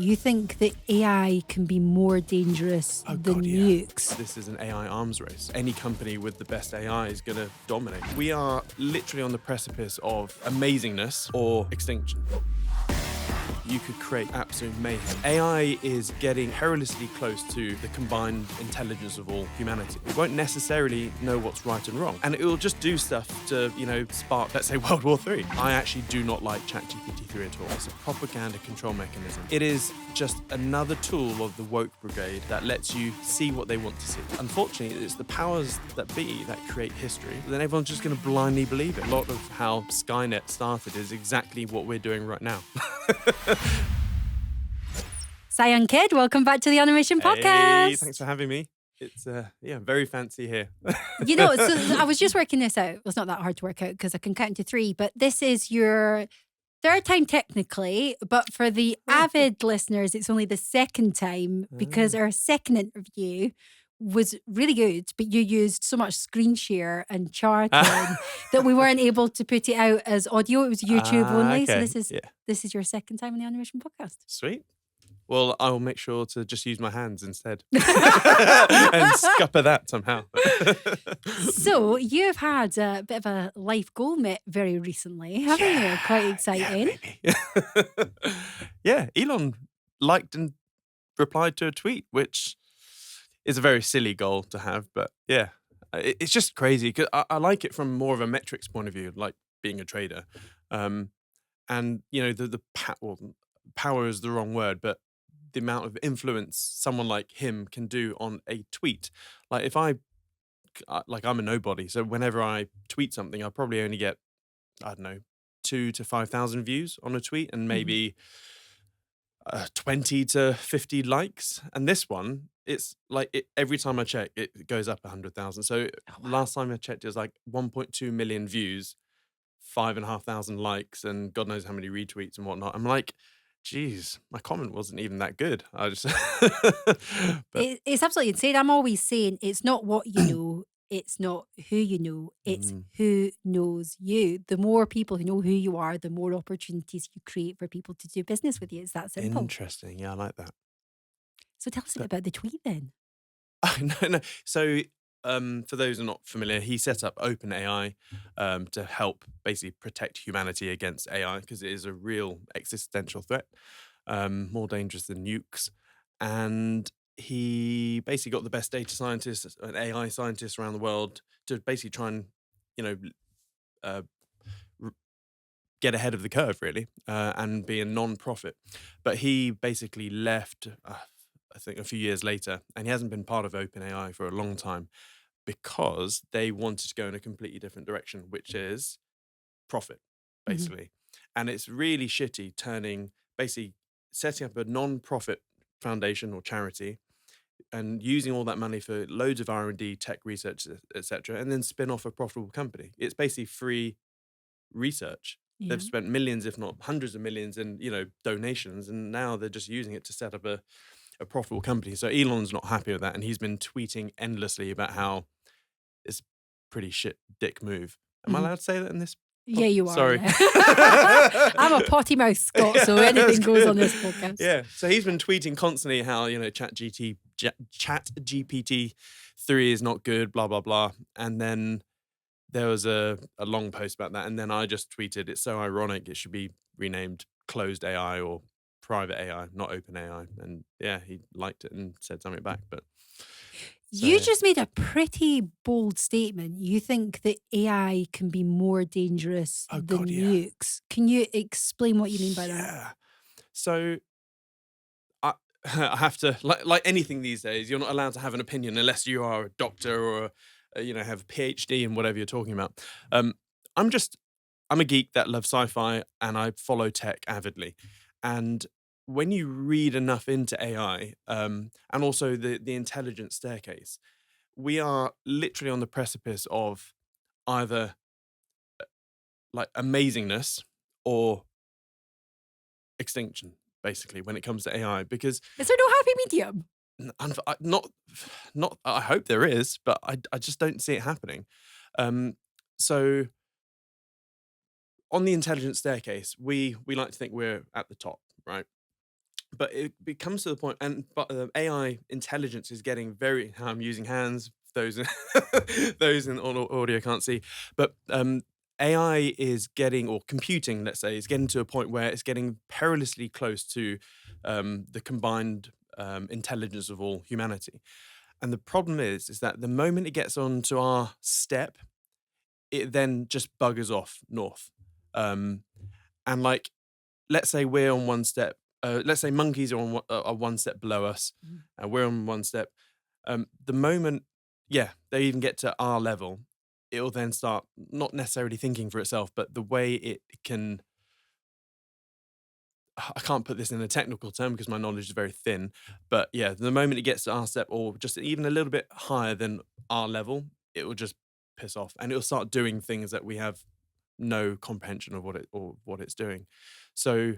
you think that AI can be more dangerous than nukes. This is an AI arms race. Any company with the best AI is going to dominate. We are literally on the precipice of amazingness or extinction. You could create absolute mayhem. AI is getting perilously close to the combined intelligence of all humanity. It won't necessarily know what's right and wrong, and it will just do stuff to, spark, let's say, World War III. I actually do not like ChatGPT-3 at all. It's a propaganda control mechanism. It is just another tool of the woke brigade that lets you see what they want to see. Unfortunately, it's the powers that be that create history, but then everyone's just going to blindly believe it. A lot of how Skynet started is exactly what we're doing right now. Siam Kid, welcome back to the Animation Podcast. Hey, thanks for having me. It's very fancy here. So I was just working this out. Well, it's not that hard to work out because I can count to 3, but this is your third time technically, but for the avid listeners, it's only the second time because our second interview was really good, but you used so much screen share and charting that we weren't able to put it out as audio. It was YouTube only. Okay. So this is your second time on the Animation Podcast. Sweet. Well, I will make sure to just use my hands instead and scupper that somehow. So you've had a bit of a life goal met very recently, haven't you? Quite exciting. Yeah, Elon liked and replied to a tweet, which is a very silly goal to have, but yeah, it's just crazy because I like it from more of a metrics point of view, like being a trader, and the power is the wrong word, but the amount of influence someone like him can do on a tweet. Like if I'm a nobody, so whenever I tweet something, I probably only get 2,000 to 5,000 views on a tweet, and maybe 20 to 50 likes. And this one, it's like every time I check, it goes up 100,000. So last time I checked, it was like 1.2 million views, 5,500 likes, and God knows how many retweets and whatnot. I'm like, geez, my comment wasn't even that good. I just, It's absolutely insane. I'm always saying it's not what you know, it's not who you know, it's who knows you. The more people who know who you are, the more opportunities you create for people to do business with you. It's that simple. Interesting. Yeah, I like that. So tell us a bit about the tweet then. No. So, for those who are not familiar, he set up OpenAI to help basically protect humanity against AI because it is a real existential threat, more dangerous than nukes. And he basically got the best data scientists and AI scientists around the world to basically try and, get ahead of the curve, really, and be a non-profit. But he basically left, I think, a few years later, and he hasn't been part of OpenAI for a long time because they wanted to go in a completely different direction, which is profit, basically. And it's really shitty basically setting up a non-profit foundation or charity and using all that money for loads of R&D, tech research, etc., and then spin off a profitable company. It's basically free research. Yeah. They've spent millions, if not hundreds of millions in, donations, and now they're just using it to set up a profitable company. So Elon's not happy with that, and he's been tweeting endlessly about how it's pretty shit dick move. Am I allowed to say that in this? Yeah, you are. Sorry. I'm a potty mouth Scot, so anything goes on this podcast. Yeah, so he's been tweeting constantly how, ChatGPT-3 is not good, blah, blah, blah. And then there was a long post about that. And then I just tweeted, it's so ironic, it should be renamed Closed AI or Private AI, not Open AI. And yeah, he liked it and said something back. But you just made a pretty bold statement. You think that AI can be more dangerous than nukes. Can you explain what you mean by that? Yeah. So I have to, like anything these days, you're not allowed to have an opinion unless you are a doctor or have a PhD in whatever you're talking about. I'm a geek that loves sci-fi and I follow tech avidly. And when you read enough into AI, and also the intelligence staircase, we are literally on the precipice of either like amazingness or extinction, basically, when it comes to AI. Because is there no happy medium? Not. I hope there is, but I just don't see it happening. So on the intelligence staircase, we like to think we're at the top, right? but it comes to the point, and but AI intelligence is getting very. I'm using hands. Those those in audio can't see, but AI is getting, or computing, let's say, is getting to a point where it's getting perilously close to the combined intelligence of all humanity. And the problem is that the moment it gets onto our step, it then just buggers off north. Um, and like, let's say we're on one step. Let's say monkeys are on are one step below us, Mhm. and we're on one step. The moment, yeah, they even get to our level, it'll then start not necessarily thinking for itself, but the way it can. I can't put this in a technical term because my knowledge is very thin, but yeah, the moment it gets to our step, or just even a little bit higher than our level, it will just piss off, and it'll start doing things that we have no comprehension of what it's doing. So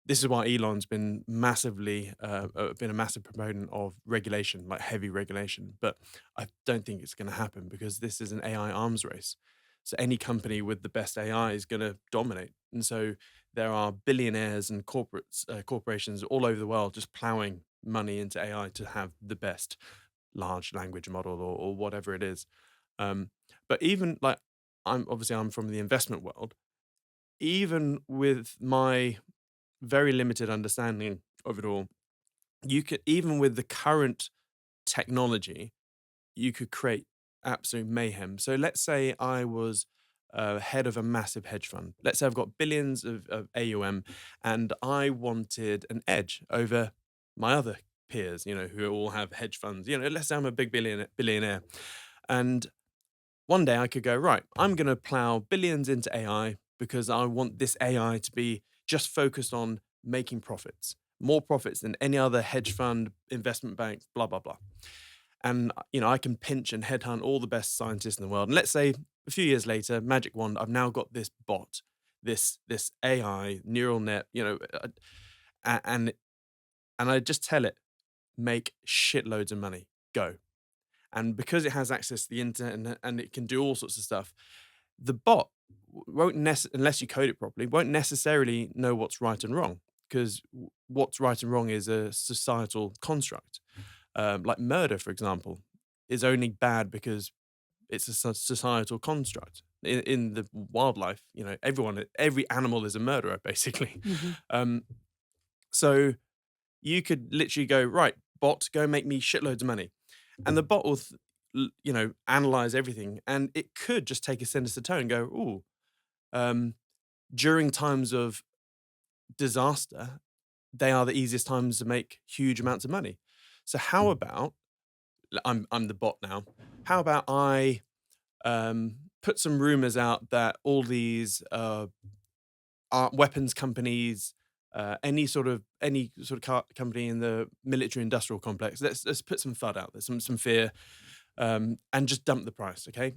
this is why Elon's been been a massive proponent of regulation, like heavy regulation. But I don't think it's going to happen because this is an AI arms race. So any company with the best AI is going to dominate. And so there are billionaires and corporations all over the world just plowing money into AI to have the best large language model, or whatever it is. Um, but even like, I'm from the investment world. Even with my very limited understanding of it all, you could, even with the current technology, you could create absolute mayhem. So let's say I was head of a massive hedge fund. Let's say I've got billions of AUM, and I wanted an edge over my other peers, who all have hedge funds. Let's say I'm a big billionaire, and one day I could go, right, I'm going to plow billions into AI because I want this AI to be just focused on making profits, more profits than any other hedge fund, investment bank, blah, blah, blah. And, I can pinch and headhunt all the best scientists in the world. And let's say a few years later, magic wand, I've now got this bot, this AI neural net, and I just tell it, make shitloads of money, go. And because it has access to the internet, and it can do all sorts of stuff, the bot won't unless you code it properly, won't necessarily know what's right and wrong, because what's right and wrong is a societal construct. Like murder, for example, is only bad because it's a societal construct. In the wildlife, every animal is a murderer, basically. Mhm. Um, so you could literally go, right, bot, go make me shitloads of money, and the bot will, analyze everything, and it could just take a sinister tone and go, "Ooh, um, during times of disaster, they are the easiest times to make huge amounts of money. So how about I'm the bot now? How about I put some rumors out that all these weapons companies, any sort of company in the military industrial complex. Let's put some FUD out there, some fear, and just dump the price. Okay,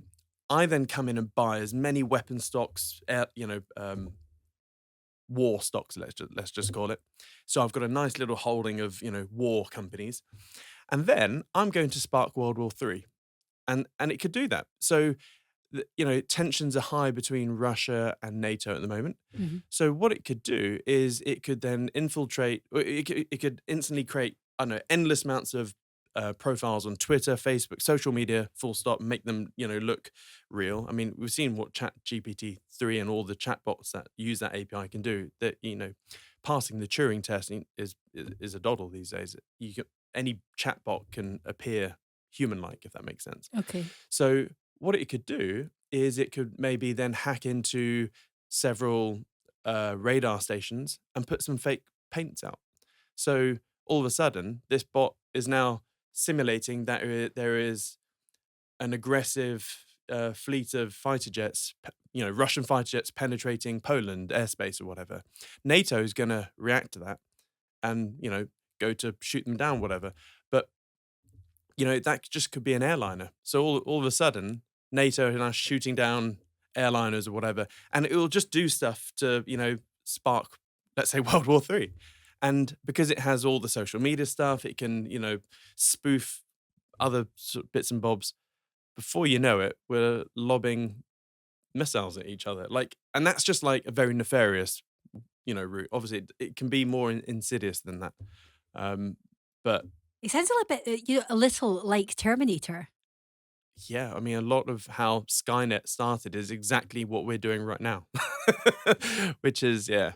I then come in and buy as many weapon stocks, war stocks. Let's just call it. So I've got a nice little holding of war companies, and then I'm going to spark World War Three, and it could do that. So tensions are high between Russia and NATO at the moment. Mhm. So what it could do is it could then infiltrate, or it could instantly create, I don't know, endless amounts of profiles on Twitter, Facebook, social media, full stop, make them, look real. I mean, we've seen what Chat GPT-3 and all the chatbots that use that API can do. That, passing the Turing test is a doddle these days. Any chatbot can appear human-like, if that makes sense. Okay. So what it could do is it could maybe then hack into several radar stations and put some fake paints out. So all of a sudden, this bot is now simulating that there is an aggressive fleet of fighter jets, Russian fighter jets penetrating Poland airspace or whatever. NATO is going to react to that and, go to shoot them down, whatever. But that just could be an airliner. So all of a sudden, NATO are now shooting down airliners or whatever, and it will just do stuff to, spark, let's say, World War Three. And because it has all the social media stuff, it can, spoof other sort of bits and bobs. Before you know it, we're lobbing missiles at each other. And that's just like a very nefarious route. Obviously, it can be more insidious than that. But It sounds a little bit, a little like Terminator. yeah, I mean, a lot of how Skynet started is exactly what we're doing right now, which is, yeah.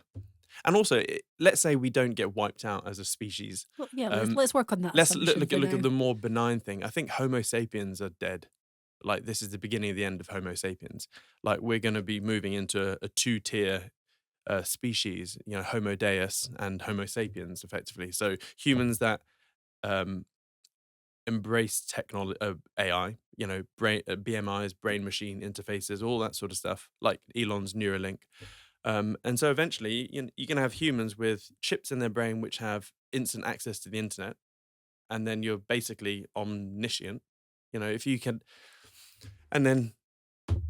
And also, let's say we don't get wiped out as a species. Well, yeah, Um, let's work on that let's assumption for look now. at the more benign thing. I think Homo sapiens are dead. Like, this is the beginning of the end of Homo sapiens. Like, we're going to be moving into a two-tier species, Homo deus and Homo sapiens, effectively. So humans that um, embrace technology, AI, brain, BMIs, brain machine interfaces, all that sort of stuff, like Elon's Neuralink. And so eventually, you're going to have humans with chips in their brain which have instant access to the internet, and then you're basically omniscient. If you can, and then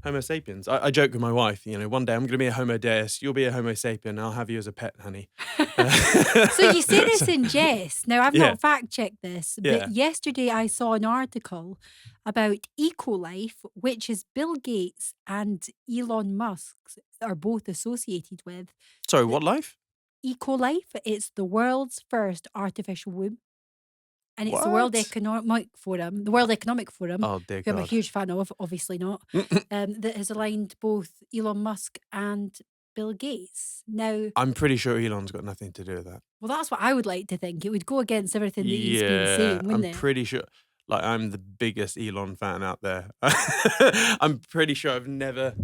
Homo sapiens. I joke with my wife, one day I'm going to be a Homo deus, you'll be a Homo sapien, I'll have you as a pet, honey. So you say this in jest. Now, I've Yeah. not fact-checked this, but Yeah. yesterday I saw an article about Ecolife, which is Bill Gates and Elon Musk are both associated with. Sorry, what life? Ecolife, it's the world's first artificial womb. And it's the World What? Economic Forum, Oh, dear who I'm a God. huge fan of, obviously not, that has aligned both Elon Musk and Bill Gates. Now, I'm pretty sure Elon's got nothing to do with that. well, that's what I would like to think. It would go against everything that he's been Yeah, saying, wouldn't I'm it? pretty sure. Like, I'm the biggest Elon fan out there. I'm pretty sure I've never.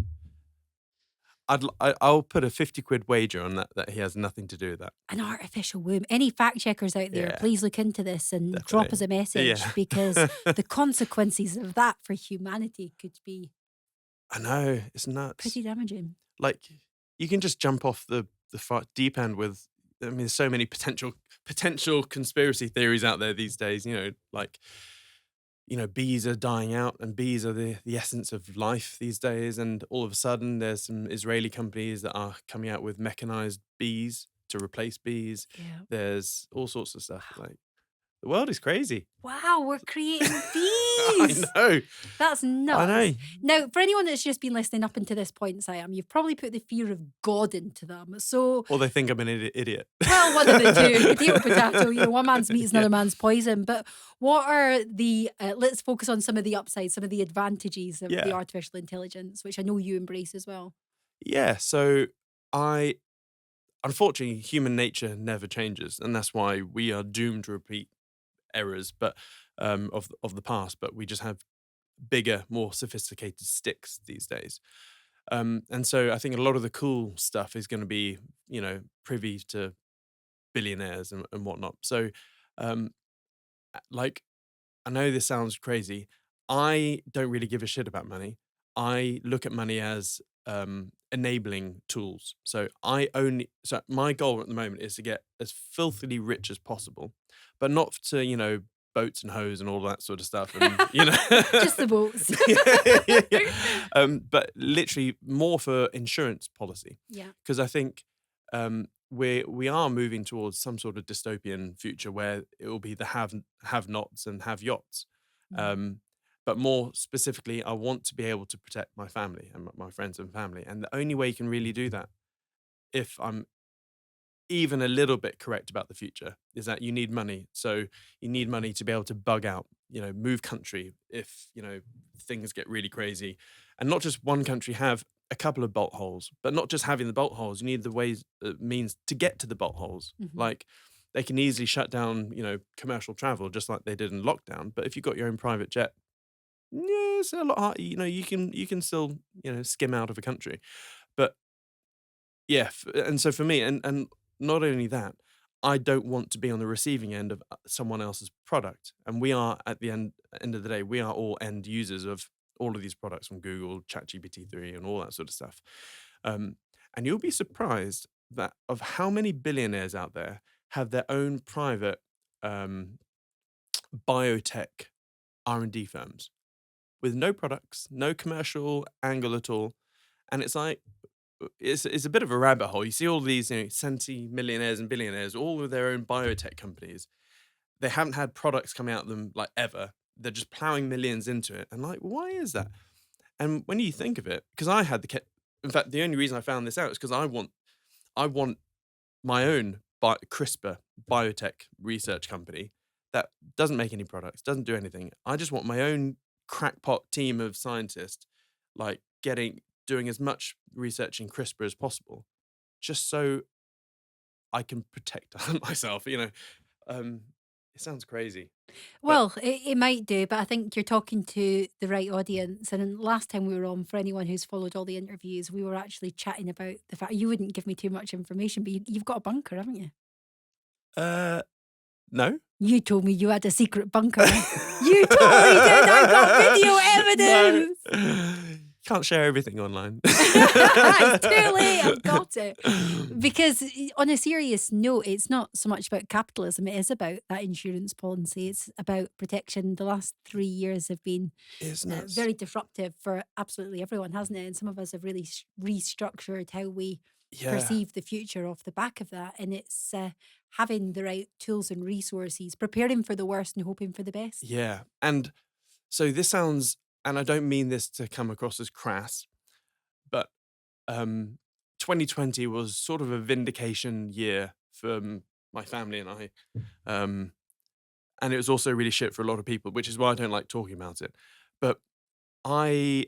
I'll put a 50 quid wager on that he has nothing to do with that. An artificial womb. Any fact checkers out there, Yeah, please look into this and drop us a message Yeah. because the consequences of that for humanity could be I know, it's nuts. pretty damaging. Like, you can just jump off the deep end with. I mean, there's so many potential conspiracy theories out there these days. Like, bees are dying out, and bees are the essence of life these days. And all of a sudden, there's some Israeli companies that are coming out with mechanized bees to replace bees. Yeah. There's all sorts of stuff. Like, the world is crazy. Wow, we're creating I bees. know. That's nuts. I know. Now, for anyone that's just been listening up until this point, Siam, you've probably put the fear of God into them. So, Or they think I'm an idiot. well, one of the two, potato. One man's meat is another man's poison. But what are the? Let's focus on some of the upsides, some of the advantages of the artificial intelligence, which I know you embrace as well. Yeah. So unfortunately, human nature never changes, and that's why we are doomed to repeat errors, but of the past. But we just have bigger, more sophisticated sticks these days. And so I think a lot of the cool stuff is going to be, privy to billionaires and whatnot. So, like, I know this sounds crazy. I don't really give a shit about money. I look at money as enabling tools. So my goal at the moment is to get as filthily rich as possible, but not to, boats and hoes and all that sort of stuff. And, Just the boats. Yeah. But literally more for insurance policy. Yeah. Because I think we are moving towards some sort of dystopian future where it will be the have-nots and have-yachts. But more specifically, I want to be able to protect my family and my friends and family. And the only way you can really do that, if I'm even a little bit correct about the future, is that you need money. So you need money to be able to bug out, move country if, things get really crazy. And not just one country have a couple of bolt holes, but not just having the bolt holes. You need the means to get to the bolt holes. Mm-hmm. Like, they can easily shut down, commercial travel just like they did in lockdown. But if you've got your own private jet, yeah, it's a lot harder. You can still, skim out of a country. But yeah, and so for me, and not only that, I don't want to be on the receiving end of someone else's product. And we are, at the end of the day, we are all end users of all of these products from Google, ChatGPT-3 and all that sort of stuff. And you'll be surprised that of how many billionaires out there have their own private biotech R&D firms with no products, no commercial angle at all. And it's like, it's a bit of a rabbit hole. You see all these centimillionaires and billionaires, all with their own biotech companies. They haven't had products coming out of them like ever. They're just plowing millions into it. And like, why is that? And when you think of it, because I had in fact, the only reason I found this out is because I want my own CRISPR biotech research company that doesn't make any products, doesn't do anything. I just want my own crackpot team of scientists, like doing as much research in CRISPR as possible, just so I can protect myself. Um, it sounds crazy, but Well, it might do, but I think you're talking to the right audience. And then last time we were on, for anyone who's followed all the interviews, we were actually chatting about the fact you wouldn't give me too much information, but you've got a bunker, haven't you? uh, no. You told me you had a secret bunker. You totally did. I've got video No. evidence. Can't share everything online. It's too late. I've got it. Because on a serious note, it's not so much about capitalism. It is about that insurance policy. It's about protection. The last 3 years have been It's nuts. very disruptive for absolutely everyone, hasn't it? And some of us have really restructured how we Yeah. perceive the future off the back of that. And it's having the right tools and resources, preparing for the worst and hoping for the best. Yeah. And so this sounds, and I don't mean this to come across as crass, but 2020 was sort of a vindication year for my family and I. And it was also really shit for a lot of people, which is why I don't like talking about it. But I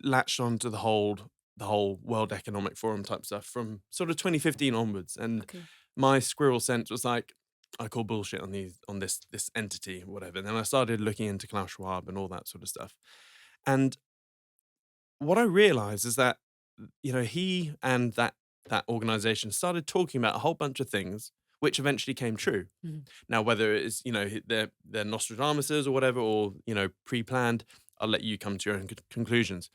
latched onto the whole World Economic Forum type stuff from sort of 2015 onwards, and Okay. my squirrel sense was like, I call bullshit on this entity, whatever. And then I started looking into Klaus Schwab and all that sort of stuff. And what I realized is that, he and that organization started talking about a whole bunch of things which eventually came true. Mhm. Now, whether it is, they're Nostradamuses or whatever, or, pre-planned, I'll let you come to your own conclusions.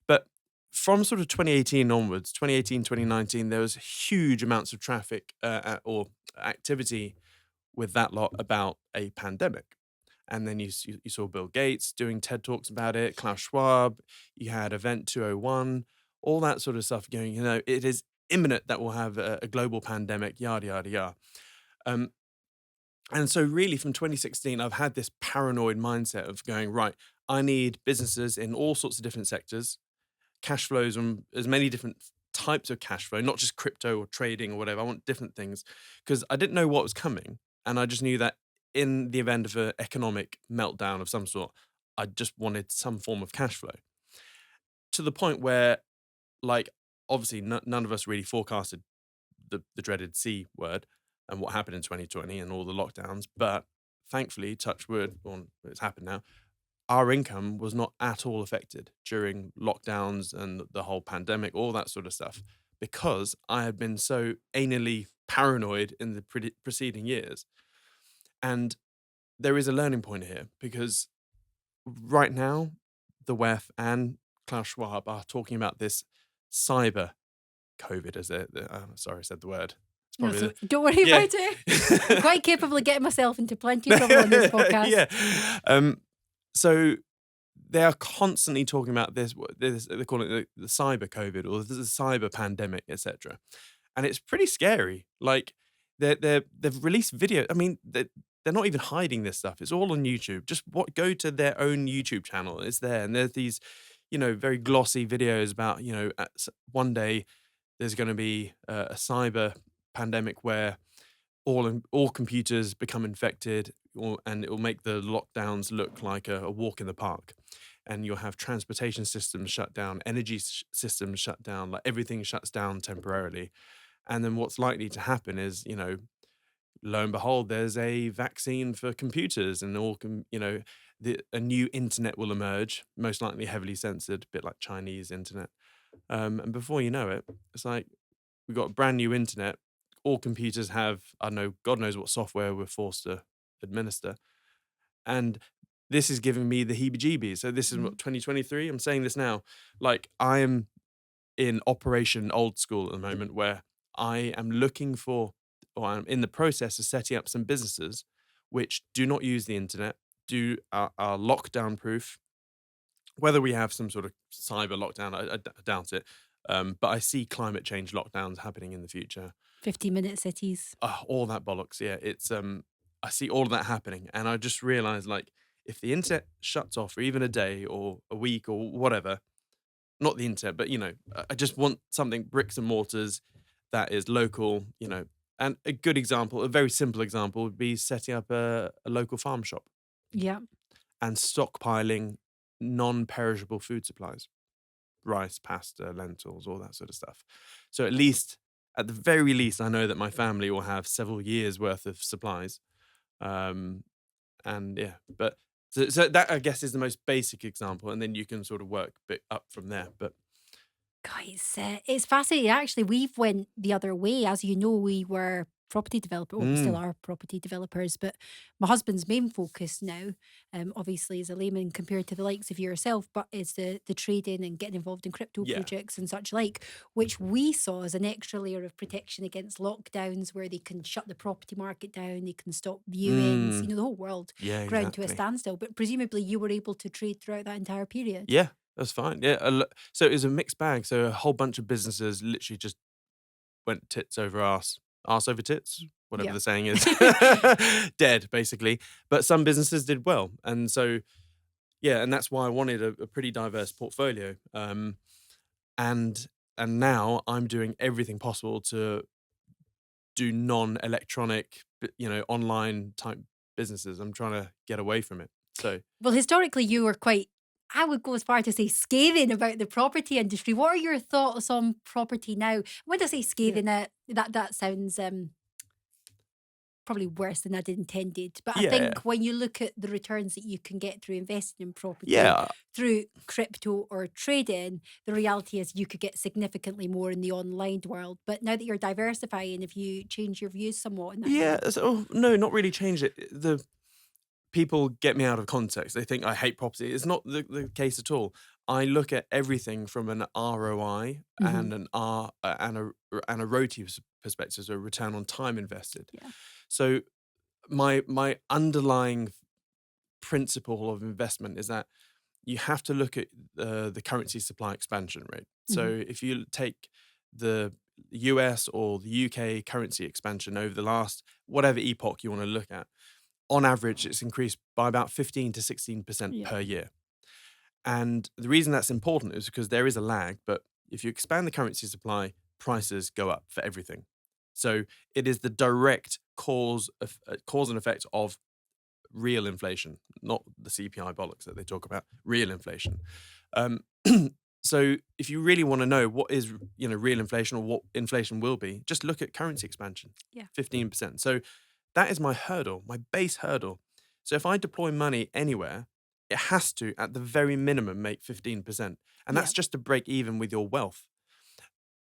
But from sort of 2018 onwards, 2018, 2019, there was huge amounts of traffic or activity with that lot about a pandemic. And then you saw Bill Gates doing TED Talks about it, Klaus Schwab, you had Event 201, all that sort of stuff going, it is imminent that we'll have a global pandemic, yada, yada, yada. And so really from 2016, I've had this paranoid mindset of going, right, I need businesses in all sorts of different sectors, cash flows and as many different types of cash flow, not just crypto or trading or whatever. I want different things because I didn't know what was coming. And I just knew that in the event of an economic meltdown of some sort, I just wanted some form of cash flow, to the point where, like, obviously none of us really forecasted the dreaded C word and what happened in 2020 and all the lockdowns. But thankfully, touch wood, or it's happened now, our income was not at all affected during lockdowns and the whole pandemic, all that sort of stuff, because I had been so anally paranoid in the preceding years. And there is a learning point here, because right now, the WEF and Klaus Schwab are talking about this cyber COVID, as sorry, I said the word. It's No, probably so don't worry about it. I'm quite capable of getting myself into plenty of trouble on this podcast. Yeah. So they are constantly talking about this. They call it the cyber COVID or the cyber pandemic, etc. And it's pretty scary. Like they've released video. I mean, they're not even hiding this stuff. It's all on YouTube. Just go to their own YouTube channel. It's there, and there's these, very glossy videos about, one day there's going to be a cyber pandemic where all computers become infected, and it will make the lockdowns look like a walk in the park. And you'll have transportation systems shut down, energy systems shut down, like everything shuts down temporarily. And then what's likely to happen is, lo and behold, there's a vaccine for computers, and a new internet will emerge, most likely heavily censored, a bit like Chinese internet. And before you know it, it's like we've got a brand new internet. All computers have, I don't know, God knows what software we're forced to administer. And this is giving me the heebie-jeebies. So this is what, 2023? I'm saying this now. Like, I am in Operation Old School at the moment, where I am looking for, or I'm in the process of setting up some businesses which do not use the internet, are lockdown proof. Whether we have some sort of cyber lockdown, I doubt it. But I see climate change lockdowns happening in the future. 50-minute cities. All that bollocks. Yeah, it's I see all of that happening, and I just realized, like, if the internet shuts off for even a day or a week or whatever, not the internet, but I just want something bricks and mortars that is local, And a good example, a very simple example, would be setting up a local farm shop Yeah. and stockpiling non-perishable food supplies, rice, pasta, lentils, all that sort of stuff. So at the very least, I know that my family will have several years worth of supplies. Um, and yeah, but so that I guess is the most basic example, and then you can sort of work a bit up from there. But God, it's fascinating. Actually, we've went the other way. As you know, we were property developer. Well, we still mm, are property developers, but my husband's main focus now, obviously, as a layman compared to the likes of yourself, but is the trading and getting involved in crypto yeah, projects and such like, which we saw as an extra layer of protection against lockdowns, where they can shut the property market down, they can stop viewings, mm, the whole world yeah, ground to a exactly. standstill. But presumably, you were able to trade throughout that entire period. Yeah, that's fine. Yeah, so it was a mixed bag. So a whole bunch of businesses literally just went tits over arse over tits, whatever Yeah. the saying is, dead basically. But some businesses did well, and so yeah, and that's why I wanted a pretty diverse portfolio. And now I'm doing everything possible to do non-electronic, online type businesses. I'm trying to get away from it. So Well, historically, you were quite, I would go as far to say, scathing about the property industry. What are your thoughts on property now? When I say yeah, scathing, that sounds probably worse than I'd intended. But I yeah, think when you look at the returns that you can get through investing in property, yeah. through crypto or trading, the reality is you could get significantly more in the online world. But now that you're diversifying, if you change your views somewhat in that Yeah, area. so no, not really changed it. The people get me out of context. They think I hate property. It's not the case at all. I look at everything from an ROI Hmm. and an R and a ROTE perspective, so return on time invested. Yeah. So my underlying principle of investment is that you have to look at the currency supply expansion rate. Hmm. So if you take the US or the UK currency expansion over the last whatever epoch you want to look at, on average, it's increased by about 15 to 16% Yeah. per year. And the reason that's important is because there is a lag, but if you expand the currency supply, prices go up for everything. So it is the direct cause and effect of real inflation, not the CPI bollocks that they talk about, real inflation. Um, so if you really want to know what is, real inflation or what inflation will be, just look at currency expansion, Yeah. 15%. So that is my hurdle, my base hurdle. So if I deploy money anywhere, it has to, at the very minimum, make 15%. And Yeah. that's just to break even with your wealth.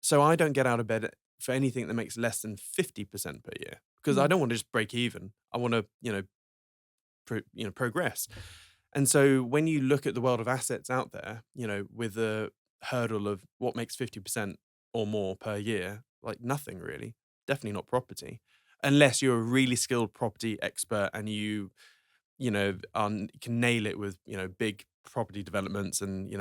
So I don't get out of bed for anything that makes less than 50% per year because I Mm. don't want to just break even. I want to, progress. And so when you look at the world of assets out there, with a hurdle of what makes 50% or more per year, like nothing really, definitely not property, unless you're a really skilled property expert and can nail it with, big property developments and,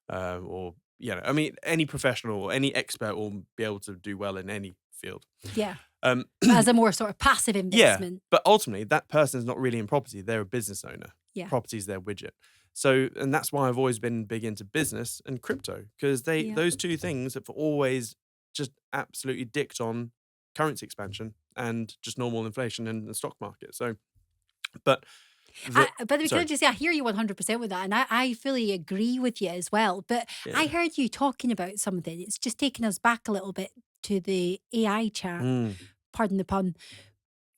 or, I mean, any professional or any expert will be able to do well in any field. Yeah. Um, But as a more sort of passive Yeah, investment. but ultimately that person's not really in property, they're a business owner. Yeah. Property's their widget. So, and that's why I've always been big into business and crypto because Yeah. those two things have always just absolutely dicked on currency expansion and just normal inflation in the stock market. So, but But we sorry, could just say I hear you 100% with that, and I fully agree with you as well. But I yeah. heard you talking about something. It's just taking us back a little bit to the AI chat. Mm, Pardon the pun.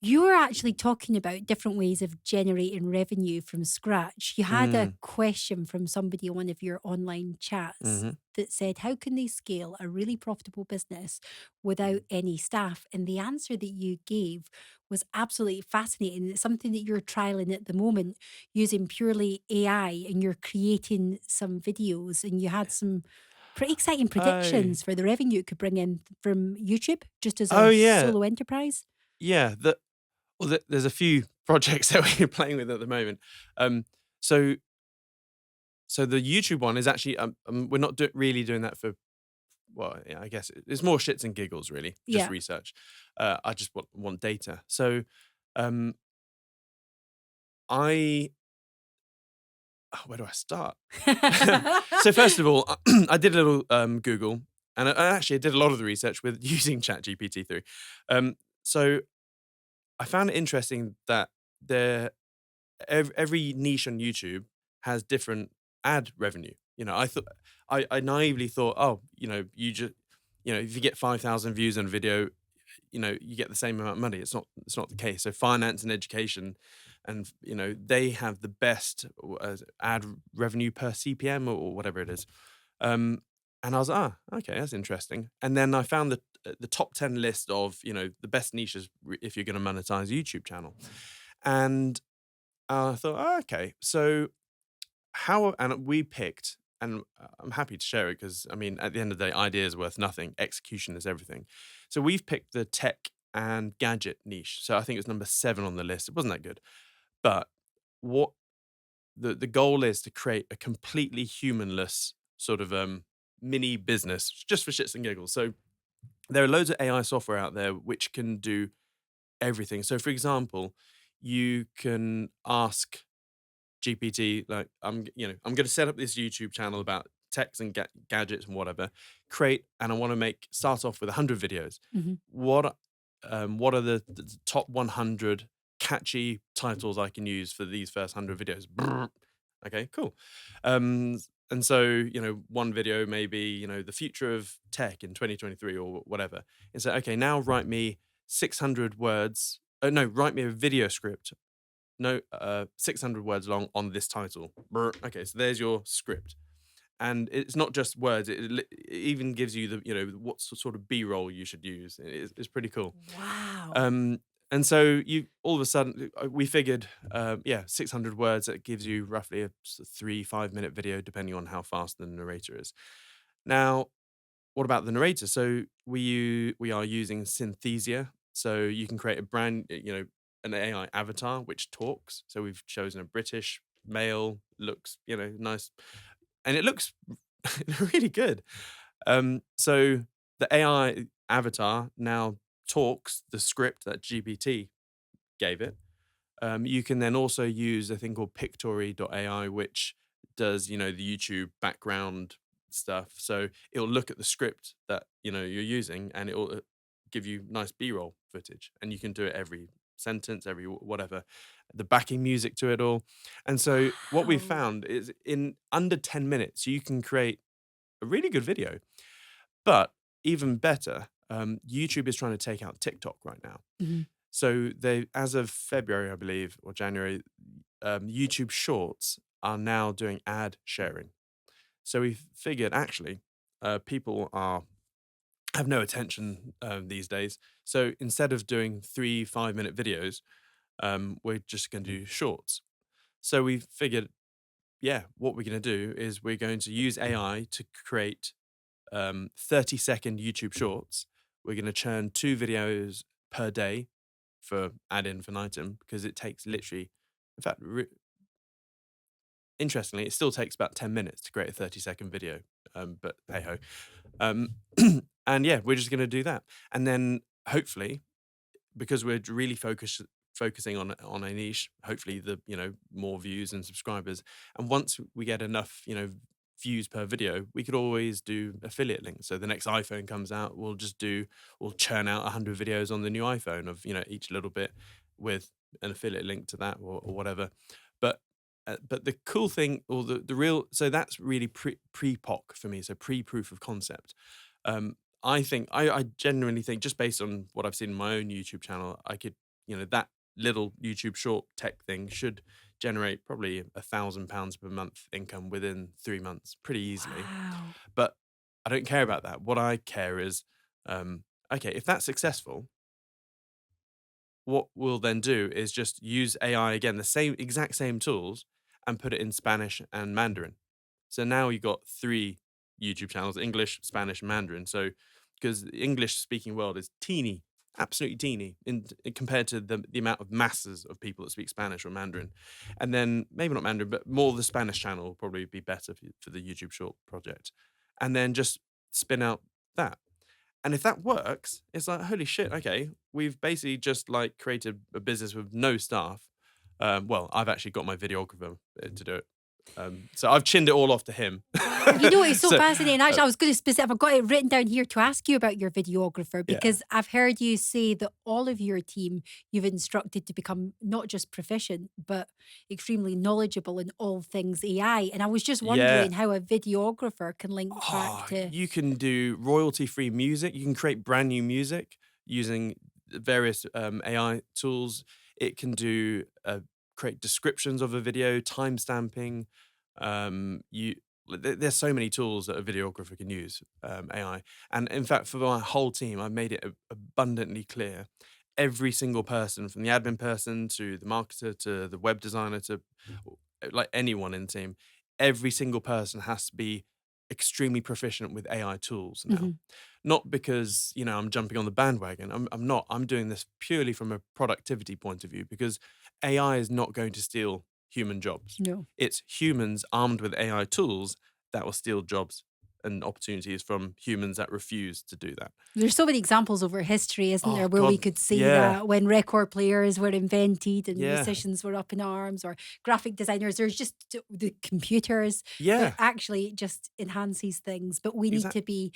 You were actually talking about different ways of generating revenue from scratch. You had a mm, question from somebody on one of your online chats mhm. that said, how can they scale a really profitable business without any staff? And the answer that you gave was absolutely fascinating. It's something that you're trialing at the moment using purely AI, and you're creating some videos, and you had some pretty exciting Oh, predictions for the revenue it could bring in from YouTube just as oh a yeah, solo enterprise. yeah. There's a few projects that we're playing with at the moment. Um, so So the YouTube one is actually we're not really doing that for well, yeah, I guess it's more shits and giggles really, just Yeah. research. I just want data. So um, I where do I start? So first of all, I did a little Google, and I actually did a lot of the research with using ChatGPT 3. So I found it interesting that there every niche on YouTube has different ad revenue. I thought I naively thought, oh, if you get 5,000 views on a video, you get the same amount of money. It's not the case. So finance and education, and they have the best ad revenue per CPM or whatever it is. Um, and I was like, okay, that's interesting. And then I found the top 10 list of the best niches if you're going to monetize a YouTube channel, and I thought, okay, so and we picked, and I'm happy to share it because I mean, at the end of the day, ideas are worth nothing. Execution is everything. So we've picked the tech and gadget niche. So I think it's number 7 on the list. It wasn't that good, but what the goal is to create a completely humanless sort of mini business just for shits and giggles. So there are loads of AI software out there which can do everything. So for example, you can ask GPT, like, I'm going to set up this YouTube channel about techs and gadgets and whatever. And I want to start off with 100 videos. Mhm. What are the top 100 catchy titles I can use for these first 100 videos? Brrr. Okay, cool. And so, one video may be, the future of tech in 2023 or whatever. And so, okay, now write me 600 words. No, write me a video script, no, 600 words long on this title. Brr. Okay, so there's your script. And it's not just words, it even gives you what sort of B-roll you should use. It's pretty cool. Wow. And so you all of a sudden, we figured, 600 words, that gives you roughly a 3-5 minute video, depending on how fast the narrator is. Now, what about the narrator? So we are using Synthesia. So you can create an AI avatar which talks. So we've chosen a British male, looks, nice, and it looks really good. So the AI avatar now talks the script that GPT gave it. You can then also use a thing called Pictory.ai, which does, the YouTube background stuff. So it'll look at the script that, you're using, and it'll give you nice B-roll footage. And you can do it every sentence, every whatever, the backing music to it all. And so what we Wow. found is in under 10 minutes, you can create a really good video. But even better, YouTube is trying to take out TikTok right now. Mhm. So as of February, I believe, or January, YouTube Shorts are now doing ad sharing. So we figured actually, people have no attention these days. So instead of doing 3-5 minute videos, we're just going to do shorts. So we figured, what we're going to do is we're going to use AI to create 30-second YouTube shorts. We're going to churn 2 videos per day for ad infinitum because it takes literally, in fact, interestingly, it still takes about 10 minutes to create a 30-second video. But hey ho. And yeah, we're just going to do that. And then hopefully, because we're really focusing on a niche, hopefully more views and subscribers. And once we get enough, views per video, we could always do affiliate links. So the next iPhone comes out, we'll churn out 100 videos on the new iPhone of each little bit with an affiliate link to that or whatever. But the cool thing, or the real, so that's really pre-POC for me, so pre-proof of concept. I genuinely think, just based on what I've seen in my own YouTube channel, I could, that little YouTube short tech thing should generate probably £1,000 per month income within 3 months, pretty easily. Wow. But I don't care about that. What I care is, okay, if that's successful, what we'll then do is just use AI again, the exact same tools, and put it in Spanish and Mandarin. So now you've got 3 YouTube channels: English, Spanish, Mandarin. So because the English speaking world is teeny, absolutely teeny compared to the amount of masses of people that speak Spanish or Mandarin. And then maybe not Mandarin, but more the Spanish channel will probably be better for the YouTube short project. And then just spin out that. And if that works, it's like, holy shit, okay, we've basically just like created a business with no staff. Well, I've actually got my videographer to do it. So I've chinned it all off to him. You know, it's so So, fascinating. Actually, I was going to specific. I've got it written down here to ask you about your videographer yeah. because I've heard you say that all of your team you've instructed to become not just proficient but extremely knowledgeable in all things AI. And I was just Yeah. wondering how a videographer can link back Oh, to. you can do royalty-free music. You can create brand new music using various AI tools. It can do create descriptions of a video, timestamping. You there's so many tools that a videographer can use AI. And in fact, for my whole team, I made it abundantly clear. Every single person, from the admin person to the marketer to the web designer to like anyone in the team, every single person has to be extremely proficient with AI tools now. Mhm. Not because, I'm jumping on the bandwagon. I'm not. I'm doing this purely from a productivity point of view because AI is not going to steal human jobs. No. It's humans armed with AI tools that will steal jobs and opportunities from humans that refuse to do that. There's so many examples over history, isn't Oh there, where we God, could see yeah, that when record players were invented and yeah, musicians were up in arms, or graphic designers. There's just the computers that yeah, actually just enhances things. But we need exactly. to be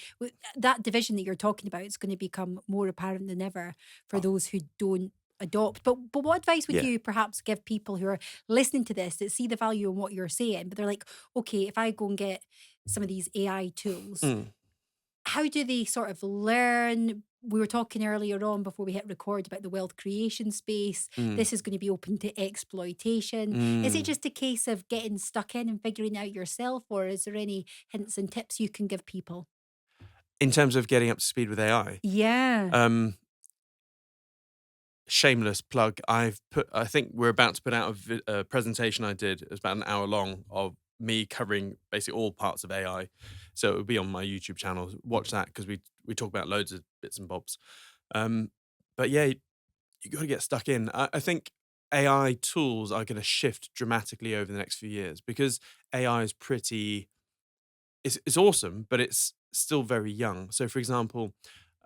that division that you're talking about. It's going to become more apparent than ever for Oh, those who don't adopt. But what advice would yeah. you perhaps give people who are listening to this that see the value in what you're saying, but they're like, okay, if I go and get some of these AI tools, Mm, how do they sort of learn? We were talking earlier on before we hit record about the wealth creation space. mm, This is going to be open to exploitation. Is it mm. just a case of getting stuck in and figuring out yourself, or is there any hints and tips you can give people? In terms of getting up to speed with AI, Yeah. um, shameless plug. I think we're about to put out a presentation I did. It was about an hour long of me covering basically all parts of AI. So it will be on my YouTube channel. Watch that because we talk about loads of bits and bobs. Um, but yeah, you got to get stuck in. I think AI tools are going to shift dramatically over the next few years because AI is it's awesome, but it's still very young. So, for example,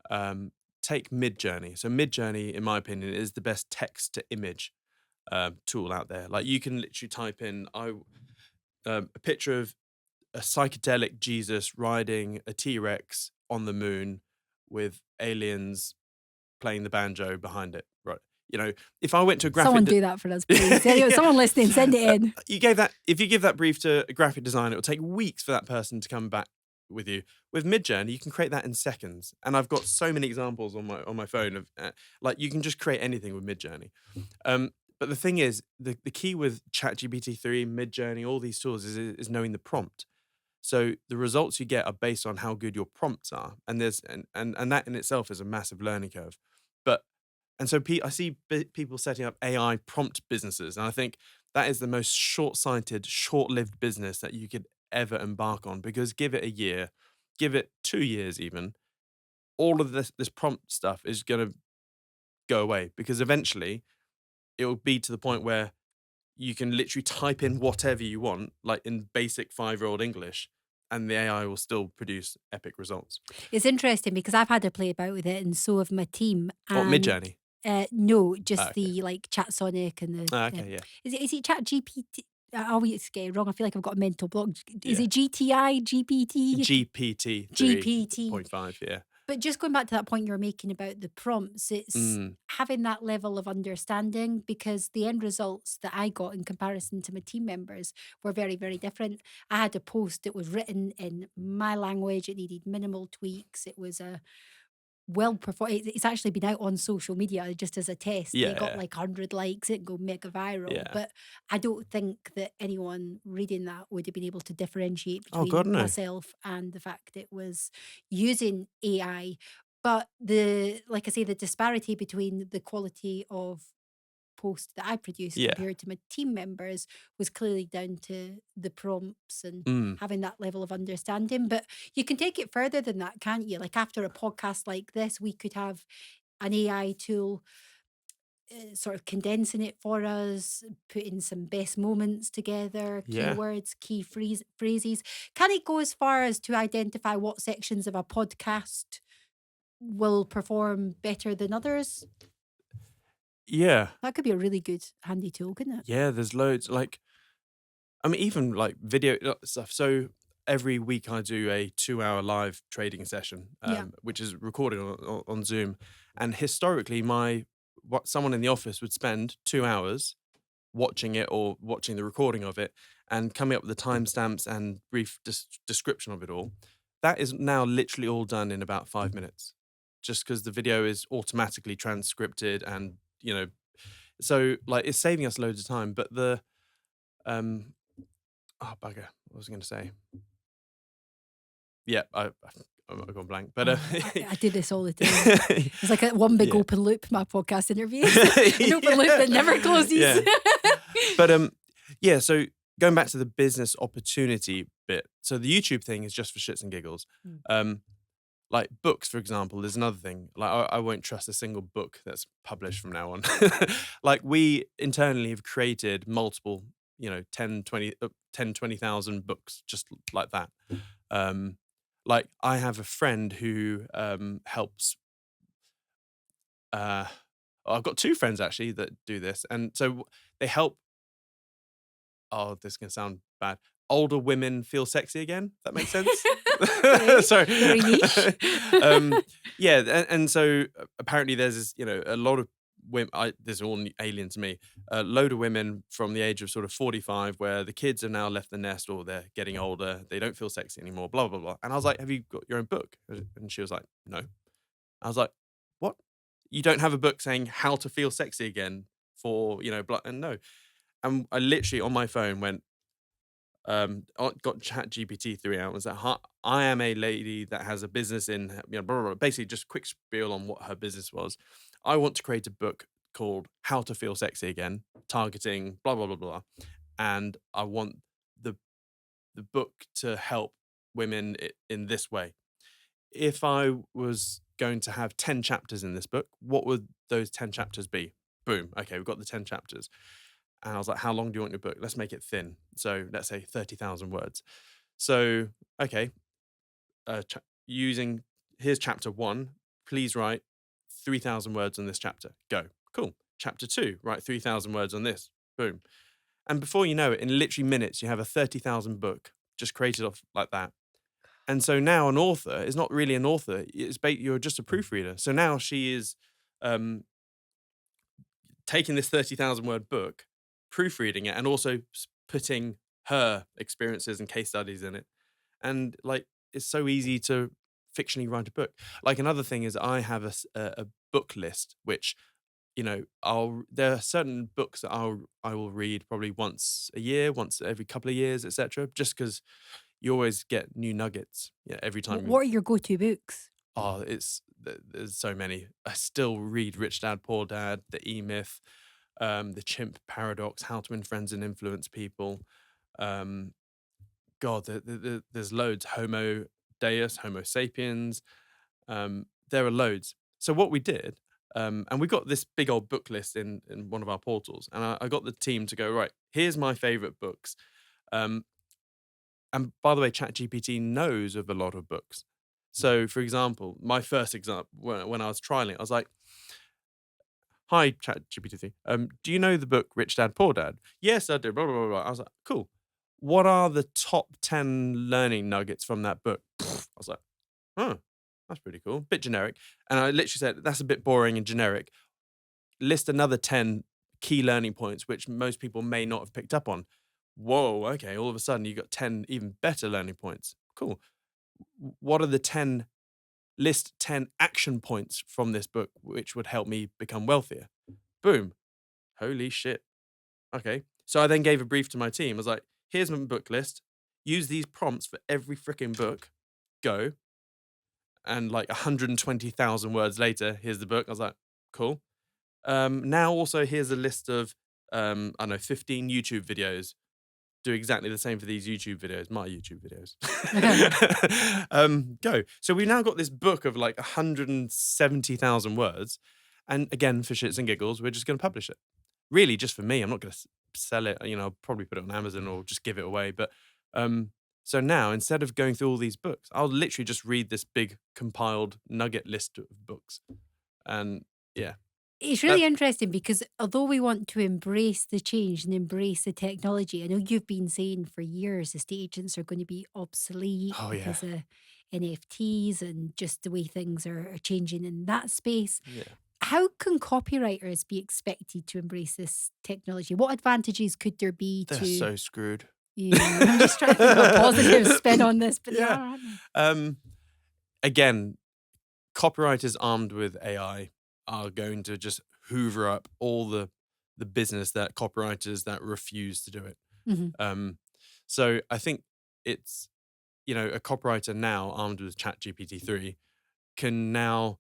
um, take Midjourney. So, Midjourney, in my opinion, is the best text to image tool out there. Like, you can literally type in a picture of a psychedelic Jesus riding a T Rex on the moon with aliens playing the banjo behind it. Right. If I went to a Someone graphic do that for us, please. Anyway, yeah. someone listening, send it in. If you give that brief to a graphic designer, it will take weeks for that person to come back with you. With Midjourney, you can create that in seconds, and I've got so many examples on my phone of like you can just create anything with Midjourney. But the thing is, the key with ChatGPT 3, Midjourney, all these tools is knowing the prompt. So the results you get are based on how good your prompts are, and and that in itself is a massive learning curve. But and so I see people setting up AI prompt businesses, and I think that is the most short-sighted, short-lived business that you could ever embark on. Because give it a year, give it 2 years, even all of this prompt stuff is going to go away because eventually it will be to the point where you can literally type in whatever you want, like in basic 5-year-old English, and the AI will still produce epic results. It's interesting because I've had to play about with it, and so have my team. What And Midjourney? no, Ah, just okay. the like Chat Sonic and the Okay. Yeah. is it Chat GPT? I always get it wrong. I feel like I've got a mental block. Is Yeah. it GTI, GPT, GPT GPT? 3.5. Yeah. But just going back to that point you were making about the prompts, it's Mm, having that level of understanding because the end results that I got in comparison to my team members were very, very different. I had a post that was written in my language, it needed minimal tweaks, it was a well performed. It's actually been out on social media just as a test. They got yeah. like 100 likes, it go mega viral. Yeah. But I don't think that anyone reading that would have been able to differentiate Oh God, between no. myself and the fact it was using AI. But the like I say, the disparity between the quality of post that I produced Yeah. compared to my team members was clearly down to the prompts and Mm, having that level of understanding. But you can take it further than that, can't you? Like after a podcast like this, we could have an AI tool sort of condensing it for us, putting some best moments together, yeah. keywords, phrases. Can it go as far as to identify what sections of a podcast will perform better than others? Yeah. That could be a really good handy tool, couldn't it? Yeah. There's loads. Like I mean, even like video stuff. So every week I do a 2-hour live trading session, Yeah. which is recorded on Zoom. And historically, what someone in the office would spend 2 hours watching it or watching the recording of it and coming up with the timestamps and brief description of it all. That is now literally all done in about 5 minutes, just because the video is automatically transcripted and, so like it's saving us loads of time. But um, oh, bugger, what was I going to say? Yeah, I've gone blank. But I do this all the time. It's like one big Yeah. open loop, my podcast interviews. An open loop that never closes. Yeah. But yeah, so going back to the business opportunity bit. So the YouTube thing is just for shits and giggles. Like books, for example, is another thing. Like I won't trust a single book that's published from now on. Like we internally have created multiple, 20,000 books just like that. Like I have a friend who helps. I've got two friends actually that do this, and so they help. Oh, this is gonna sound bad. Older women feel sexy again. That makes sense. Okay. Sorry. Very niche. Yeah, and so apparently there's this, a lot of women. This is all alien to me. A load of women from the age of sort of 45, where the kids have now left the nest or they're getting older. They don't feel sexy anymore. Blah blah blah. And I was like, "Have you got your own book?" And she was like, "No." I was like, "What? You don't have a book saying how to feel sexy again for blah?" And no. And I literally on my phone went, got Chat GPT 3 out. Was that I am a lady that has a business in blah, blah, blah. Basically just quick spiel on what her business was. I want to create a book called How to Feel Sexy Again, targeting blah blah blah blah, and I want the book to help women in this way. If I was going to have 10 chapters in this book, what would those 10 chapters be? Boom. Okay, we've got the 10 chapters. And I was like, how long do you want your book? Let's make it thin. So let's say 30,000 words. So, okay, here's chapter 1. Please write 3,000 words on this chapter. Go. Cool. Chapter 2, write 3,000 words on this. Boom. And before you know it, in literally minutes, you have a 30,000 book just created off like that. And so now an author is not really an author. You're just a proofreader. So now she is taking this 30,000 word book, proofreading it, and also putting her experiences and case studies in it. And like, it's so easy to fictionally write a book. Like another thing is I have a book list, which, there are certain books that I will read probably once a year, once every couple of years, etc. Just because you always get new nuggets. Yeah, every time. What are your go-to books? Oh, there's so many. I still read Rich Dad Poor Dad, The E-Myth, The Chimp Paradox, How to Win Friends and Influence People. God, there's loads. Homo Deus, Homo Sapiens. There are loads. So what we did, and we got this big old book list in one of our portals, and I got the team to go, right, here's my favorite books. And by the way, ChatGPT knows of a lot of books. So, for example, my first example, when I was trialing it, I was like, hi, ChatGPT, do you know the book Rich Dad, Poor Dad? Yes, I do, blah, blah, blah, blah. I was like, cool. What are the top 10 learning nuggets from that book? I was like, oh, that's pretty cool. Bit generic. And I literally said, that's a bit boring and generic. List another 10 key learning points, which most people may not have picked up on. Whoa, okay, all of a sudden you got 10 even better learning points. Cool. What are the list 10 action points from this book which would help me become wealthier? Boom. Holy shit. Okay. So I then gave a brief to my team. I was like, here's my book list. Use these prompts for every freaking book. Go. And like 120,000 words later, here's the book. I was like, cool. Now also here's a list of, I don't know, 15 YouTube videos. Do exactly the same for these YouTube videos, my YouTube videos. Go. So we've now got this book of like 170,000 words. And again, for shits and giggles, we're just going to publish it. Really, just for me. I'm not going to sell it. I'll probably put it on Amazon or just give it away. But so now, instead of going through all these books, I'll literally just read this big compiled nugget list of books. And yeah. It's really interesting because although we want to embrace the change and embrace the technology, I know you've been saying for years estate agents are going to be obsolete Oh yeah, because of NFTs and just the way things are changing in that space. yeah. How can copywriters be expected to embrace this technology? What advantages could there be They're to, so screwed. I'm just trying to think of a positive spin on this, but they Yeah. are, aren't they? Again, copywriters armed with AI are going to just hoover up all the business that copywriters that refuse to do it. Mhm. Um, so I think it's, a copywriter now armed with ChatGPT 3 can now,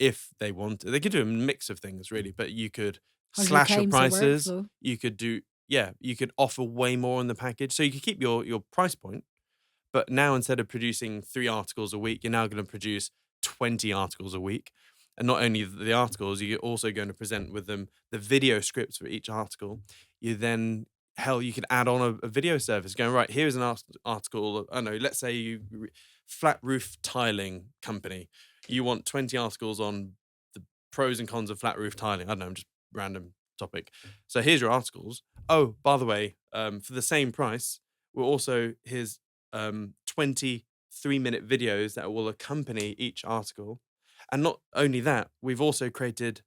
if they want, they could do a mix of things really, but you could 100 slash your times the prices. workflow. You could do, yeah, you could offer way more in the package. So you could keep your price point, but now instead of producing 3 articles a week, you're now going to produce 20 articles a week. And not only the articles, you're also going to present with them the video scripts for each article. You then, hell, you could add on a video service going, right, here's an article. I don't know, let's say flat roof tiling company. You want 20 articles on the pros and cons of flat roof tiling. I don't know, just random topic. So here's your articles. Oh, by the way, for the same price, here's 20 3-minute videos that will accompany each article. And not only that, we've also created,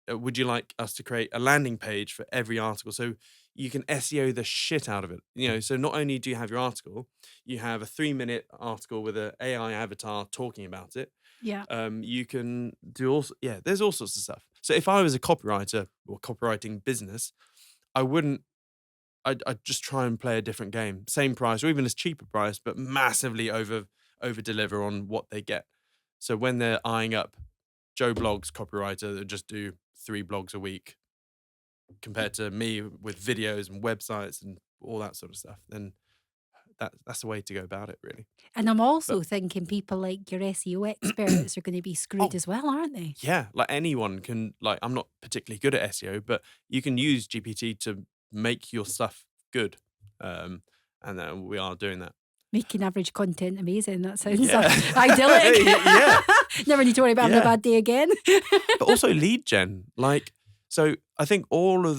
would you like us to create a landing page for every article? So you can SEO the shit out of it. So not only do you have your article, you have a 3-minute article with an AI avatar talking about it. Yeah. You can do also, there's all sorts of stuff. So if I was a copywriter or copywriting business, I'd just try and play a different game. Same price or even a cheaper price, but massively over deliver on what they get. So when they're eyeing up Joe Blogs copywriter that just do 3 blogs a week compared to me with videos and websites and all that sort of stuff, then that's the way to go about it, really. And I'm also But thinking people like your SEO experts are going to be screwed oh, as well, aren't they? yeah, like anyone can, like, I'm not particularly good at SEO, but you can use GPT to make your stuff good. And then we are doing that. Making average content amazing. That sounds Yeah. idyllic. Yeah. Never need to worry about having a Yeah. bad day again. But also lead gen. Like, so I think all of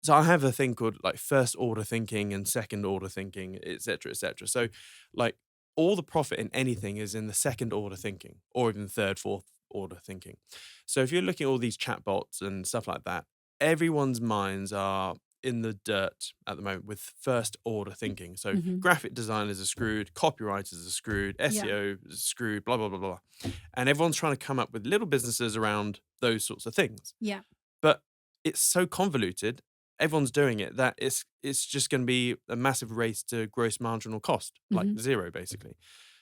so I have a thing called like first order thinking and second order thinking, et cetera, et cetera. So like all the profit in anything is in the second order thinking or even third, fourth order thinking. So if you're looking at all these chatbots and stuff like that, everyone's minds are in the dirt at the moment with first order thinking. So Mhm. graphic designers are screwed, copywriters are screwed, Yeah. SEO is screwed, blah, blah, blah, blah. And everyone's trying to come up with little businesses around those sorts of things. Yeah. But it's so convoluted, everyone's doing it, that it's just going to be a massive race to gross marginal cost, like Mhm. zero, basically.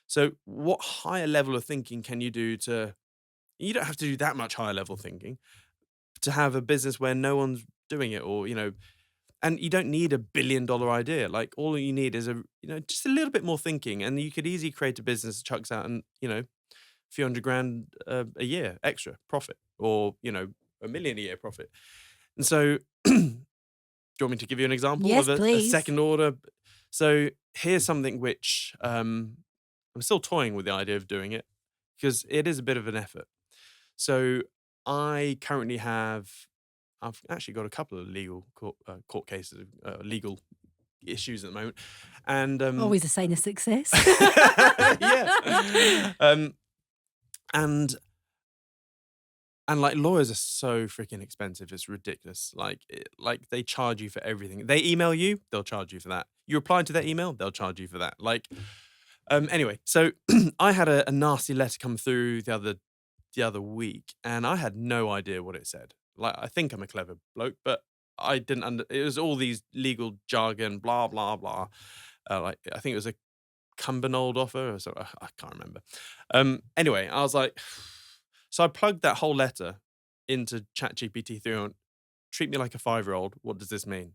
So what higher level of thinking can you do you don't have to do that much higher level thinking to have a business where no one's doing it, or, and you don't need $1 billion idea. Like all you need is just a little bit more thinking, and you could easily create a business that chucks out and, a few $100,000 a year extra profit, or, $1 million a year profit. And so, do you want me to give you an example Yes, of a please. second order? So here's something which I'm still toying with the idea of doing it because it is a bit of an effort. So I currently I've actually got a couple of legal court cases, legal issues at the moment, and Always a sign of success. yeah, and like lawyers are so freaking expensive, it's ridiculous. Like they charge you for everything. They email you, they'll charge you for that. You reply to their email, they'll charge you for that. Like, anyway, so I had a nasty letter come through the other week, and I had no idea what it said. Like, I think I'm a clever bloke, but I didn't it was all these legal jargon, blah, blah, blah. Like, I think it was a Cumbernauld offer or so. I can't remember. Anyway, I was like, so I plugged that whole letter into ChatGPT 3 and treat me like a 5-year-old. What does this mean?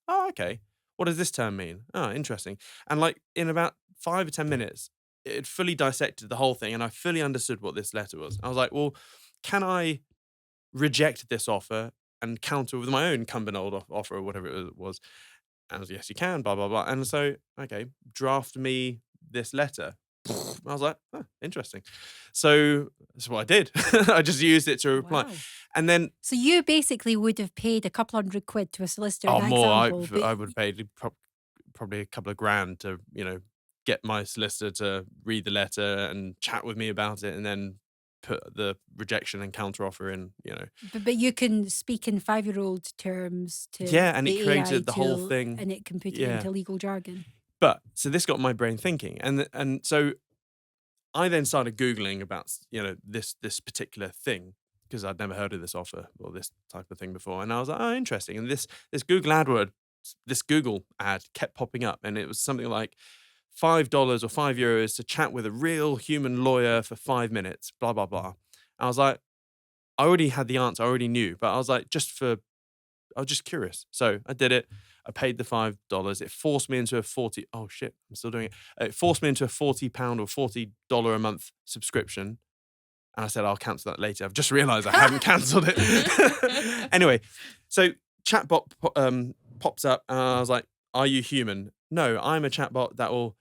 Oh, okay. What does this term mean? Oh, interesting. And like in about 5 or 10 minutes, it fully dissected the whole thing, and I fully understood what this letter was. I was like, well, can I reject this offer and counter with my own Cumbernauld offer or whatever it was? And I was, yes, you can, blah, blah, blah. And so, okay, draft me this letter. I was like, oh, interesting. So that's what I did. I just used it to reply. Wow. And then, So you basically would have paid a couple £100 to a solicitor in oh, that more, example. I would have paid probably a couple of grand to, get my solicitor to read the letter and chat with me about it and then put the rejection and counter offer in, But you can speak in 5-year-old terms to Yeah, and it the AI created the whole tool, thing. and it can put it Yeah. into legal jargon. But so this got my brain thinking, and so I then started Googling about, this particular thing because I'd never heard of this offer or this type of thing before. And I was like, oh, interesting. And this Google ad kept popping up, and it was something like $5 or €5 to chat with a real human lawyer for 5 minutes, blah, blah, blah. I was like, I already had the answer. I already knew, but I was like, I was just curious. So I did it. I paid the $5. It forced me into oh shit, I'm still doing it. It forced me into a £40 or $40 a month subscription. And I said, I'll cancel that later. I've just realized I haven't canceled it. Anyway, so chatbot pops up and I was like, are you human? No, I'm a chatbot that will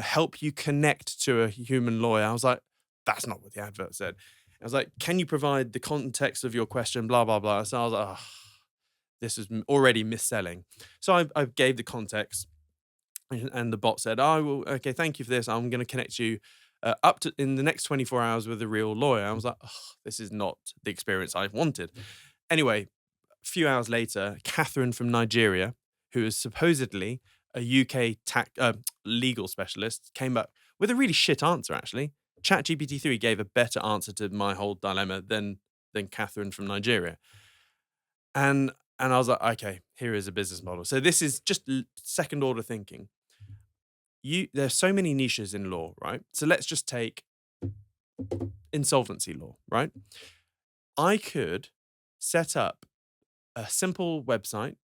help you connect to a human lawyer. I was like, that's not what the advert said. I was like, can you provide the context of your question? Blah, blah, blah. So I was like, oh, this is already mis-selling. So I gave the context and the bot said, oh, well, okay, thank you for this. I'm going to connect you up to in the next 24 hours with a real lawyer. I was like, oh, this is not the experience I wanted. Anyway, a few hours later, Catherine from Nigeria, who is supposedly a UK legal specialist, came up with a really shit answer, actually. ChatGPT-3 gave a better answer to my whole dilemma than Catherine from Nigeria. And I was like, okay, here is a business model. So this is just second order thinking. There's so many niches in law, right? So let's just take insolvency law, right? I could set up a simple website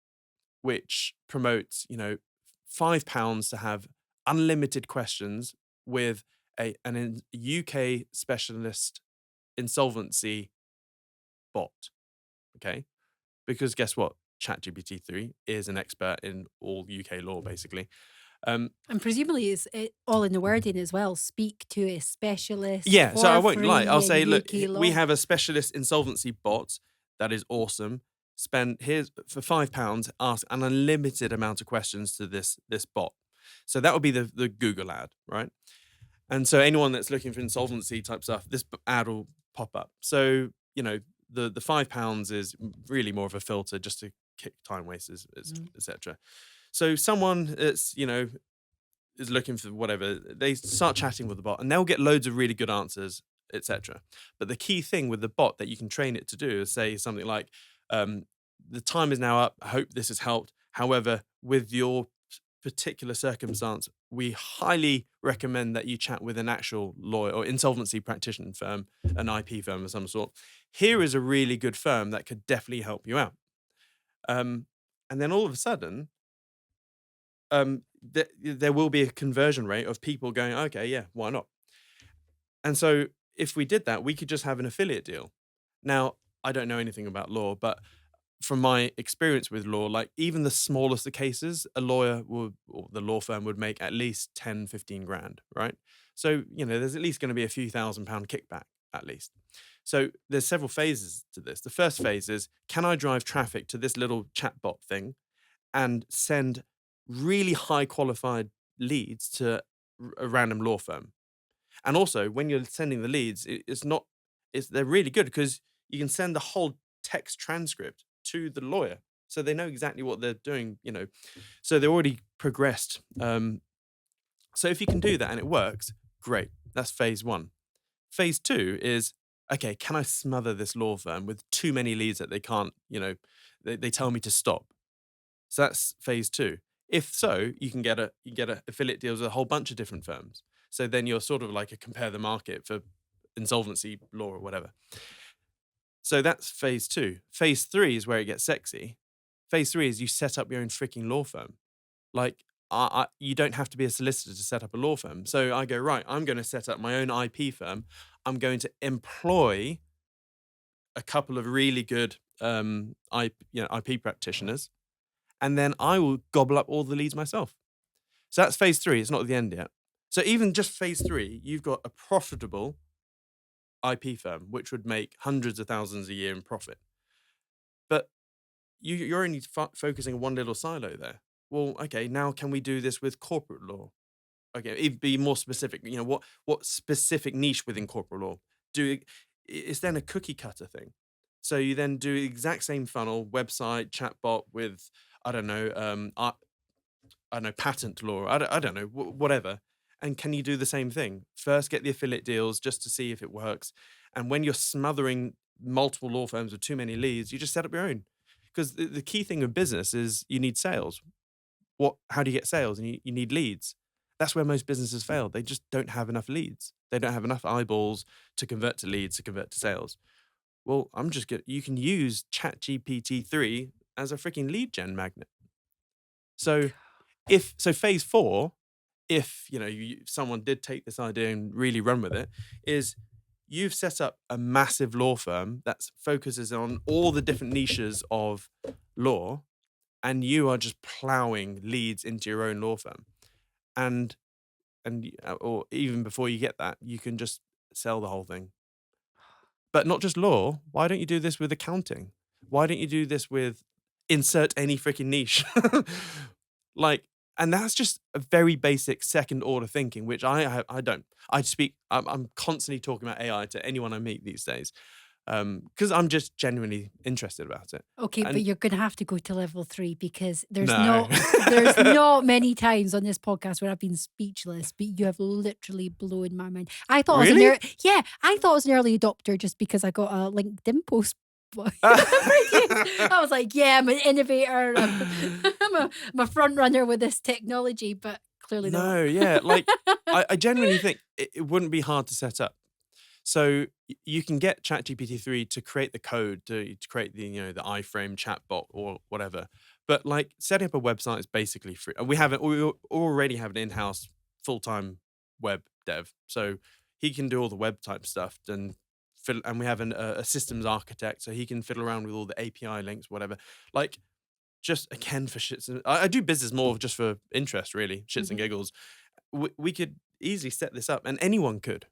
which promotes, £5 to have unlimited questions with an UK specialist insolvency bot. Okay. Because guess what? ChatGPT-3 is an expert in all UK law, basically. And presumably it's all in the wording as well. Speak to a specialist. Yeah, so I won't lie. I'll free say, in look, UK law. we have a specialist insolvency bot that is awesome. Here's for £5, ask an unlimited amount of questions to this bot. So that would be the Google ad, right? And so anyone that's looking for insolvency type stuff, this ad will pop up. So, the £5 is really more of a filter just to kick time wasters, etc. So someone that's, is looking for whatever, they start chatting with the bot and they'll get loads of really good answers, etc. But the key thing with the bot that you can train it to do is say something like, the time is now up. I hope this has helped. However, with your particular circumstance, we highly recommend that you chat with an actual lawyer or insolvency practitioner firm, an IP firm of some sort. Here is a really good firm that could definitely help you out. And then all of a sudden, there will be a conversion rate of people going, okay, yeah, why not? And so if we did that, we could just have an affiliate deal. Now, I don't know anything about law, but from my experience with law, like even the smallest of cases, a lawyer or the law firm would make at least 10, 15 grand, right? So, there's at least going to be a few £1,000 kickback at least. So there's several phases to this. The first phase is, can I drive traffic to this little chatbot thing and send really high qualified leads to a random law firm? And also when you're sending the leads, they're really good because you can send the whole text transcript to the lawyer. So they know exactly what they're doing, so they're already progressed. So if you can do that and it works, great. That's phase one. Phase two is, okay, can I smother this law firm with too many leads that they can't, they tell me to stop? So that's phase two. If so, you get a affiliate deals with a whole bunch of different firms. So then you're sort of like a compare the market for insolvency law or whatever. So that's phase two. Phase three is where it gets sexy. Phase three is you set up your own freaking law firm. Like, you don't have to be a solicitor to set up a law firm. So I go, right, I'm going to set up my own IP firm. I'm going to employ a couple of really good IP practitioners, and then I will gobble up all the leads myself. So that's phase three. It's not the end yet. So even just phase 3, you've got a profitable IP firm, which would make hundreds of thousands a year in profit. But you're only focusing on one little silo there. Well, okay, now can we do this with corporate law? Okay, be more specific. What specific niche within corporate law? It's then a cookie cutter thing. So you then do the exact same funnel, website, chatbot with I don't know, I don't know, patent law. I don't know, whatever. And can you do the same thing? First, get the affiliate deals just to see if it works. And when you're smothering multiple law firms with too many leads, you just set up your own. Because the key thing of business is you need sales. How do you get sales? And you need leads. That's where most businesses fail. They just don't have enough leads. They don't have enough eyeballs to convert to leads, to convert to sales. Well, you can use ChatGPT-3 as a freaking lead gen magnet. So phase 4, if someone did take this idea and really run with it, is you've set up a massive law firm that focuses on all the different niches of law, and you are just plowing leads into your own law firm. And or even before you get that, you can just sell the whole thing. But not just law. Why don't you do this with accounting? Why don't you do this with insert any freaking niche? And that's just a very basic second order thinking, which I don't. I'm constantly talking about AI to anyone I meet these days, because I'm just genuinely interested about it. Okay, but And you're going to have to go to level 3 because there's no, not many times on this podcast where I've been speechless, but you have literally blown my mind. I thought really. I thought I was an early adopter just because I got a LinkedIn post. I was like, yeah, I'm an innovator. I'm a front runner with this technology, but clearly not. No, yeah, I genuinely think it wouldn't be hard to set up. So you can get ChatGPT-3 to create the code to create the iframe chatbot or whatever. But setting up a website is basically free. And we already have an in-house full-time web dev, so he can do all the web type stuff and we have a systems architect, so he can fiddle around with all the API links, whatever. Just again for shits. I do business more just for interest, really, shits and giggles. We could easily set this up, and anyone could.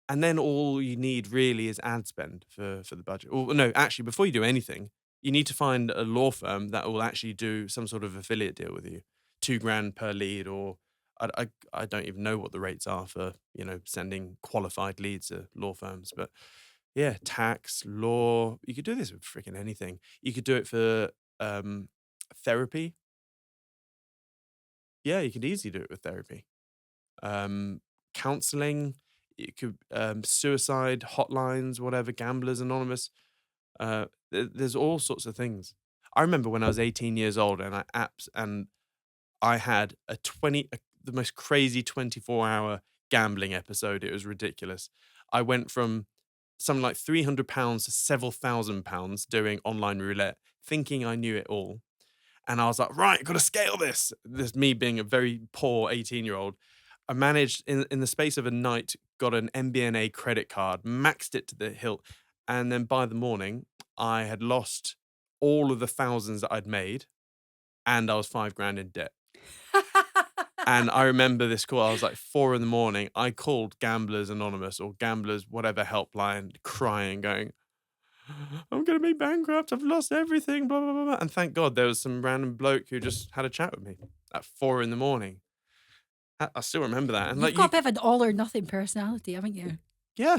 And then all you need really is ad spend for the budget. Or no, actually, before you do anything, you need to find a law firm that will actually do some sort of affiliate deal with you, $2,000 per lead, or I don't even know what the rates are for sending qualified leads to law firms, but yeah, tax, law. You could do this with freaking anything. You could do it for therapy. Yeah, you could easily do it with therapy. Counseling. It could suicide hotlines, whatever, Gamblers Anonymous. There's all sorts of things. I remember when I was 18 years old and I had the most crazy 24-hour gambling episode. It was ridiculous. I went from something like £300 to several £1,000 doing online roulette, thinking I knew it all. And I was like, right, got to scale this. This me being a very poor 18-year-old. I managed in the space of a night, got an MBNA credit card, maxed it to the hilt. And then by the morning, I had lost all of the thousands that I'd made. And I was £5,000 in debt. And I remember this call. I was like 4 a.m. I called Gamblers Anonymous or Gamblers, whatever helpline, crying, going, I'm going to be bankrupt. I've lost everything, blah, blah, blah, blah. And thank God there was some random bloke who just had a chat with me at 4 a.m. I still remember that. And You've got a bit of an all or nothing personality, haven't you? yeah.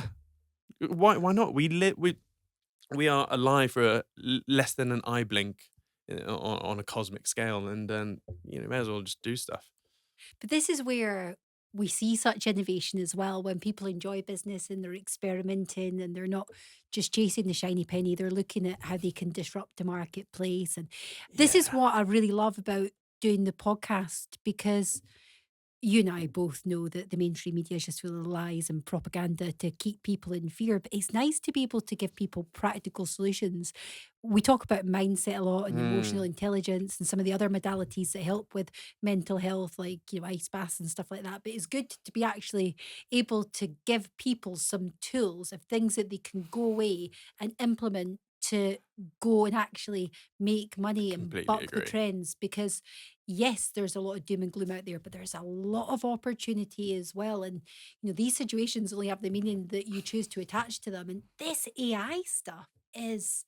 Why not? We are alive for less than an eye blink on a cosmic scale, and then may as well just do stuff. But this is where we see such innovation as well when people enjoy business and they're experimenting and they're not just chasing the shiny penny, they're looking at how they can disrupt the marketplace. And this is what I really love about doing the podcast, because you and I both know that the mainstream media is just full of lies and propaganda to keep people in fear. But it's nice to be able to give people practical solutions. We talk about mindset a lot and emotional intelligence and some of the other modalities that help with mental health, like ice baths and stuff like that. But it's good to be actually able to give people some tools of things that they can go away and implement to go and actually make money and Completely buck the agree. trends, because yes, there's a lot of doom and gloom out there, but there's a lot of opportunity as well. And these situations only have the meaning that you choose to attach to them. And this AI stuff is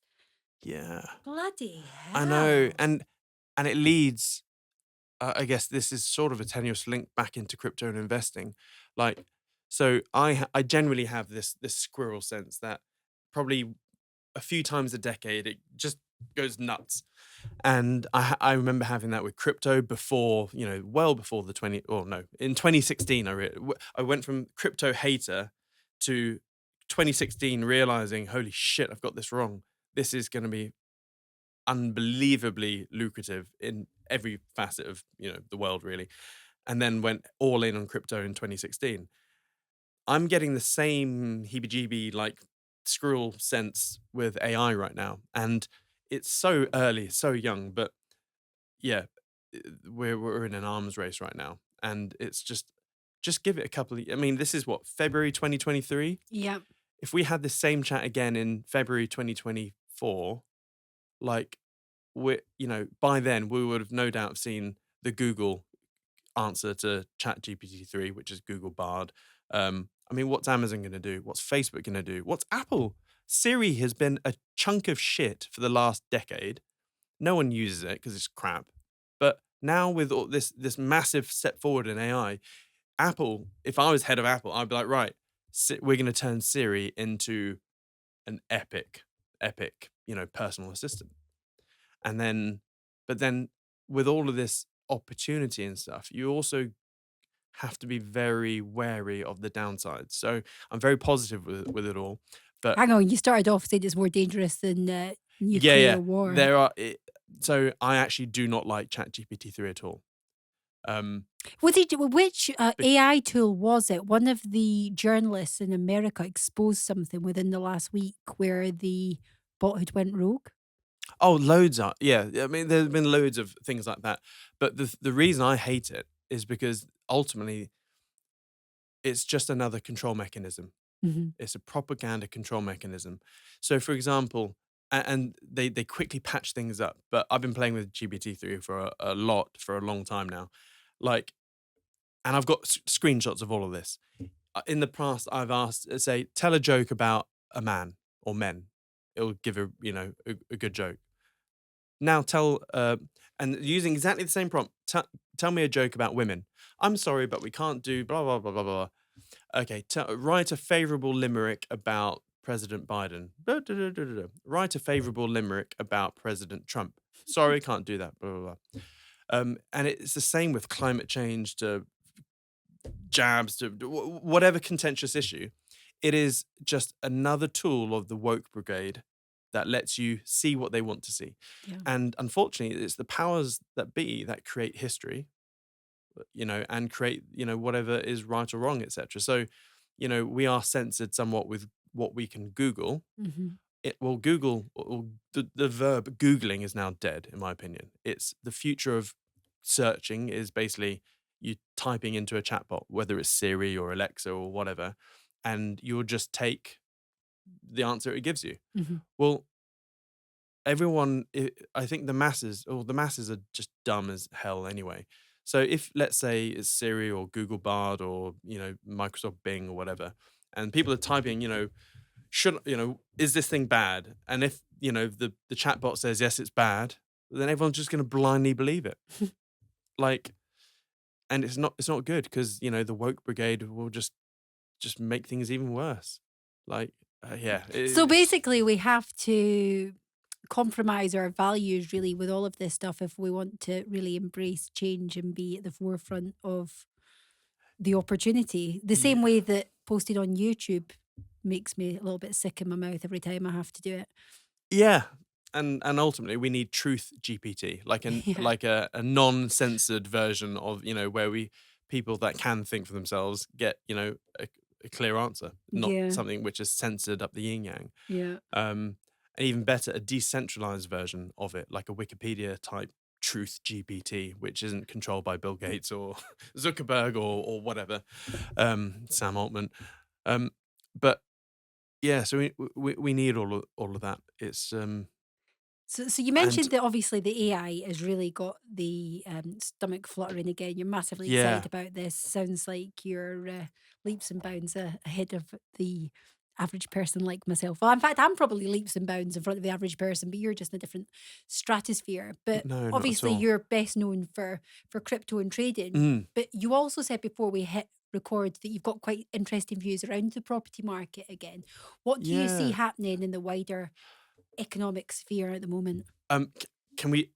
Yeah, bloody I know, hell. and it leads. I guess this is sort of a tenuous link back into crypto and investing. Like, so I generally have this squirrel sense that probably a few times a decade it just goes nuts. And I remember having that with crypto before, well before the 20, or no, in 2016, I went from crypto hater to 2016 realizing, holy shit, I've got this wrong. This is going to be unbelievably lucrative in every facet of, the world really. And then went all in on crypto in 2016. I'm getting the same heebie-jeebie like squirrel sense with AI right now. And it's so early, so young, but yeah, we're in an arms race right now, and it's just give it a couple of. I mean, this is what, February 2023. Yeah. If we had the same chat again in February 2024, like by then we would have no doubt seen the Google answer to Chat GPT-3, which is Google Bard. I mean, what's Amazon going to do? What's Facebook going to do? What's Apple? Siri has been a chunk of shit for the last decade. No one uses it because it's crap. But now with all this massive step forward in AI, Apple, if I was head of Apple, I'd be like, right, we're going to turn Siri into an epic, personal assistant. And then, but then with all of this opportunity and stuff, you also have to be very wary of the downsides. So I'm very positive with it all. But Hang on, you started off saying it's more dangerous than yeah, nuclear war. there are. So I actually do not like ChatGPT 3 at all. Um, Which bec- AI tool was it? One of the journalists in America exposed something within the last week where the bot had went rogue. oh, loads are. Yeah, I mean, there's been loads of things like that. But the reason I hate it is because ultimately it's just another control mechanism. Mhm. It's a propaganda control mechanism. So, for example, and they quickly patch things up. But I've been playing with GPT-3 for a lot for a long time now, like, and I've got screenshots of all of this. In the past, I've asked, say, tell a joke about a man or men. It'll give a good joke. Now and using exactly the same prompt, tell me a joke about women. I'm sorry, but we can't do blah blah blah blah blah. Okay, write a favorable limerick about President Biden. Blah, da, da, da, da, da. Write a favorable limerick about President Trump. Sorry, can't do that. Blah, blah, blah. And it's the same with climate change to jabs to whatever contentious issue. It is just another tool of the woke brigade that lets you see what they want to see. Yeah. And unfortunately, it's the powers that be that create history, and create, whatever is right or wrong, etc. So, we are censored somewhat with what we can Google. Mhm. The verb Googling is now dead, in my opinion. It's the future of searching is basically you typing into a chatbot, whether it's Siri or Alexa or whatever, and you'll just take the answer it gives you. Mhm. Well, I think the masses are just dumb as hell anyway. So if, let's say, it's Siri or Google Bard or Microsoft Bing or whatever, and people are typing, is this thing bad? And if the chatbot says yes, it's bad, then everyone's just going to blindly believe it. Like, and it's not good, because the woke brigade will just make things even worse. Like, yeah, So basically, we have to compromise our values really with all of this stuff if we want to really embrace change and be at the forefront of the opportunity. The yeah, same way that posting on YouTube makes me a little bit sick in my mouth every time I have to do it. yeah. And ultimately we need truth GPT, like an Yeah. like a non-censored version of, where we people that can think for themselves get, a clear answer, not Yeah. something which is censored up the yin yang. Yeah. And even better, a decentralized version of it, like a Wikipedia type truth GPT, which isn't controlled by Bill Gates or Zuckerberg or whatever, Sam Altman. Um, but Yeah, so we need all of that. It's So you and mentioned that obviously the AI has really got the stomach fluttering again. You're massively excited yeah, about this. Sounds like you're leaps and bounds ahead of the average person like myself. Well, in fact, I'm probably leaps and bounds in front of the average person, but you're just in a different stratosphere. But no, not at obviously, all. you're best known for crypto and trading. Mm, But you also said before we hit record that you've got quite interesting views around the property market again. What do you see yeah. happening in the wider economic sphere at the moment? Can we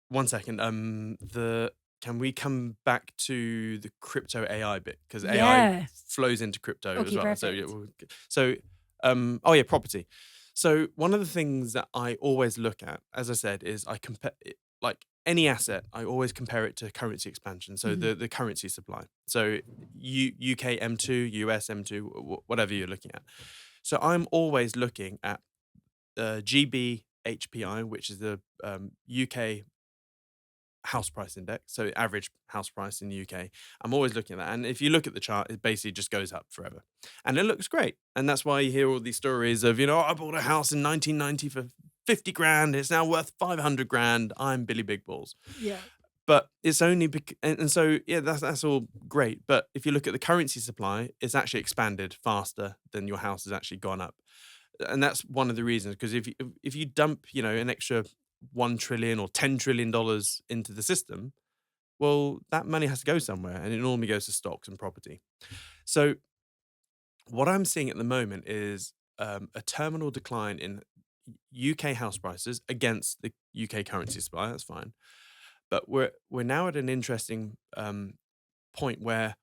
1 second? The Can we come back to the crypto AI bit because AI Yeah. flows into crypto as Okay, well. So yeah, perfect. so oh yeah, property. So one of the things that I always look at, as I said, is I compare like any asset. I always compare it to currency expansion. So Mhm. the currency supply. So UK M2, US M2, whatever you're looking at. So I'm always looking at GB HPI, which is the UK house price index, so average house price in the UK. I'm always looking at that. And if you look at the chart, it basically just goes up forever. And it looks great. And that's why you hear all these stories of, I bought a house in 1990 for 50 grand. It's now worth 500 grand. I'm Billy Big Balls. Yeah. But it's only and so yeah, that's all great. But if you look at the currency supply, it's actually expanded faster than your house has actually gone up, and that's one of the reasons. Because if you dump an extra 1 trillion or $10 trillion into the system, well, that money has to go somewhere, and it normally goes to stocks and property. So what I'm seeing at the moment is a terminal decline in UK house prices against the UK currency supply. That's fine, but we're now at an interesting point where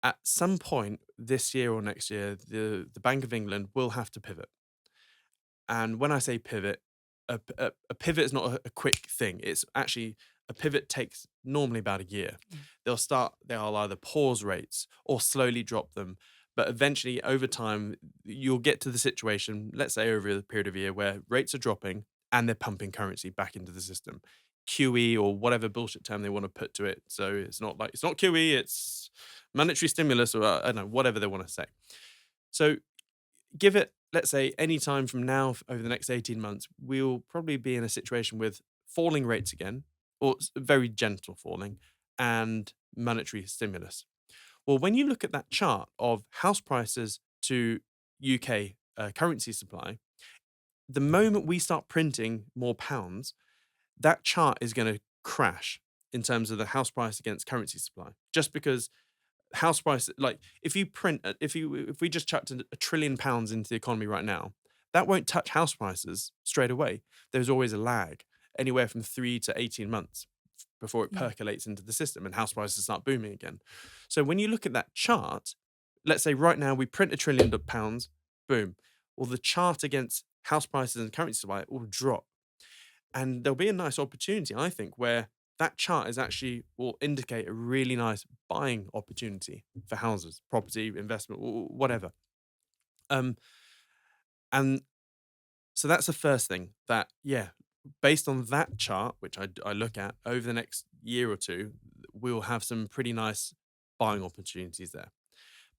at some point this year or next year, the Bank of England will have to pivot. And when I say pivot, a pivot is not a quick thing. It's actually a pivot takes normally about a year. Yeah. They'll either pause rates or slowly drop them. But eventually, over time, you'll get to the situation, let's say over a period of a year, where rates are dropping and they're pumping currency back into the system. QE or whatever bullshit term they want to put to it. So it's not QE, it's monetary stimulus or I don't know, whatever they want to say. So give it, let's say, any time from now over the next 18 months, we'll probably be in a situation with falling rates again, or very gentle falling, and monetary stimulus. Well, when you look at that chart of house prices to UK currency supply, the moment we start printing more pounds, that chart is going to crash in terms of the house price against currency supply, just because house price, like if we just chucked £1 trillion into the economy right now, that won't touch house prices straight away. There's always a lag, anywhere from 3 to 18 months before it Yeah. percolates into the system and house prices start booming again. So when you look at that chart, let's say right now we print £1 trillion, boom. Well, the chart against house prices and currency supply will drop, and there'll be a nice opportunity, I think, where that chart is actually will indicate a really nice buying opportunity for houses, property, investment, whatever. Um, and so that's the first thing that, yeah, based on that chart, which I look at over the next year or two, we'll have some pretty nice buying opportunities there.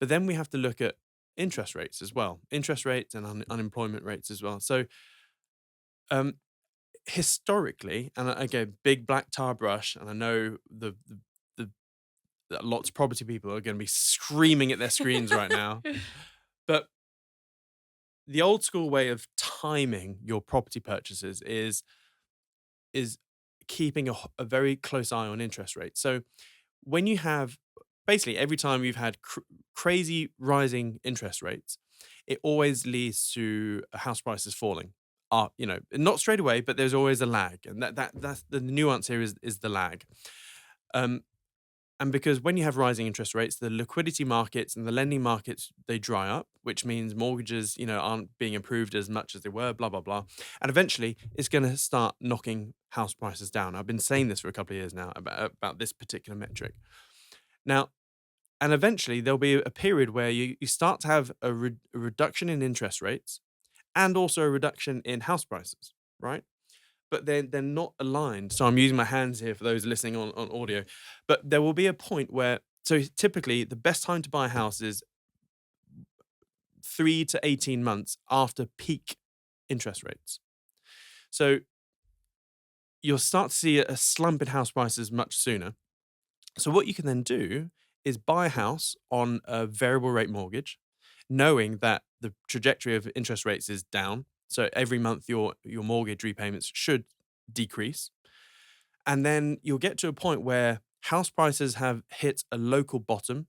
But then we have to look at interest rates as well, interest rates and unemployment rates as well. So um, historically, and again, big black tar brush, and I know the that lots of property people are going to be screaming at their screens right now, but the old school way of timing your property purchases is keeping a very close eye on interest rates. So when you have basically every time you've had crazy rising interest rates, it always leads to house prices falling. Not straight away, but there's always a lag, and that's the nuance here is the lag. Um, and because when you have rising interest rates, the liquidity markets and the lending markets they dry up, which means mortgages, aren't being approved as much as they were, blah blah blah. And eventually it's going to start knocking house prices down. I've been saying this for a couple of years now about this particular metric. Now, and eventually there'll be a period where you start to have a reduction in interest rates and also a reduction in house prices, right? But they're not aligned. So I'm using my hands here for those listening on audio. But there will be a point where, so typically the best time to buy a house is 3 to 18 months after peak interest rates. So you'll start to see a slump in house prices much sooner. So what you can then do is buy a house on a variable rate mortgage, knowing that the trajectory of interest rates is down. So every month your mortgage repayments should decrease. And then you'll get to a point where house prices have hit a local bottom,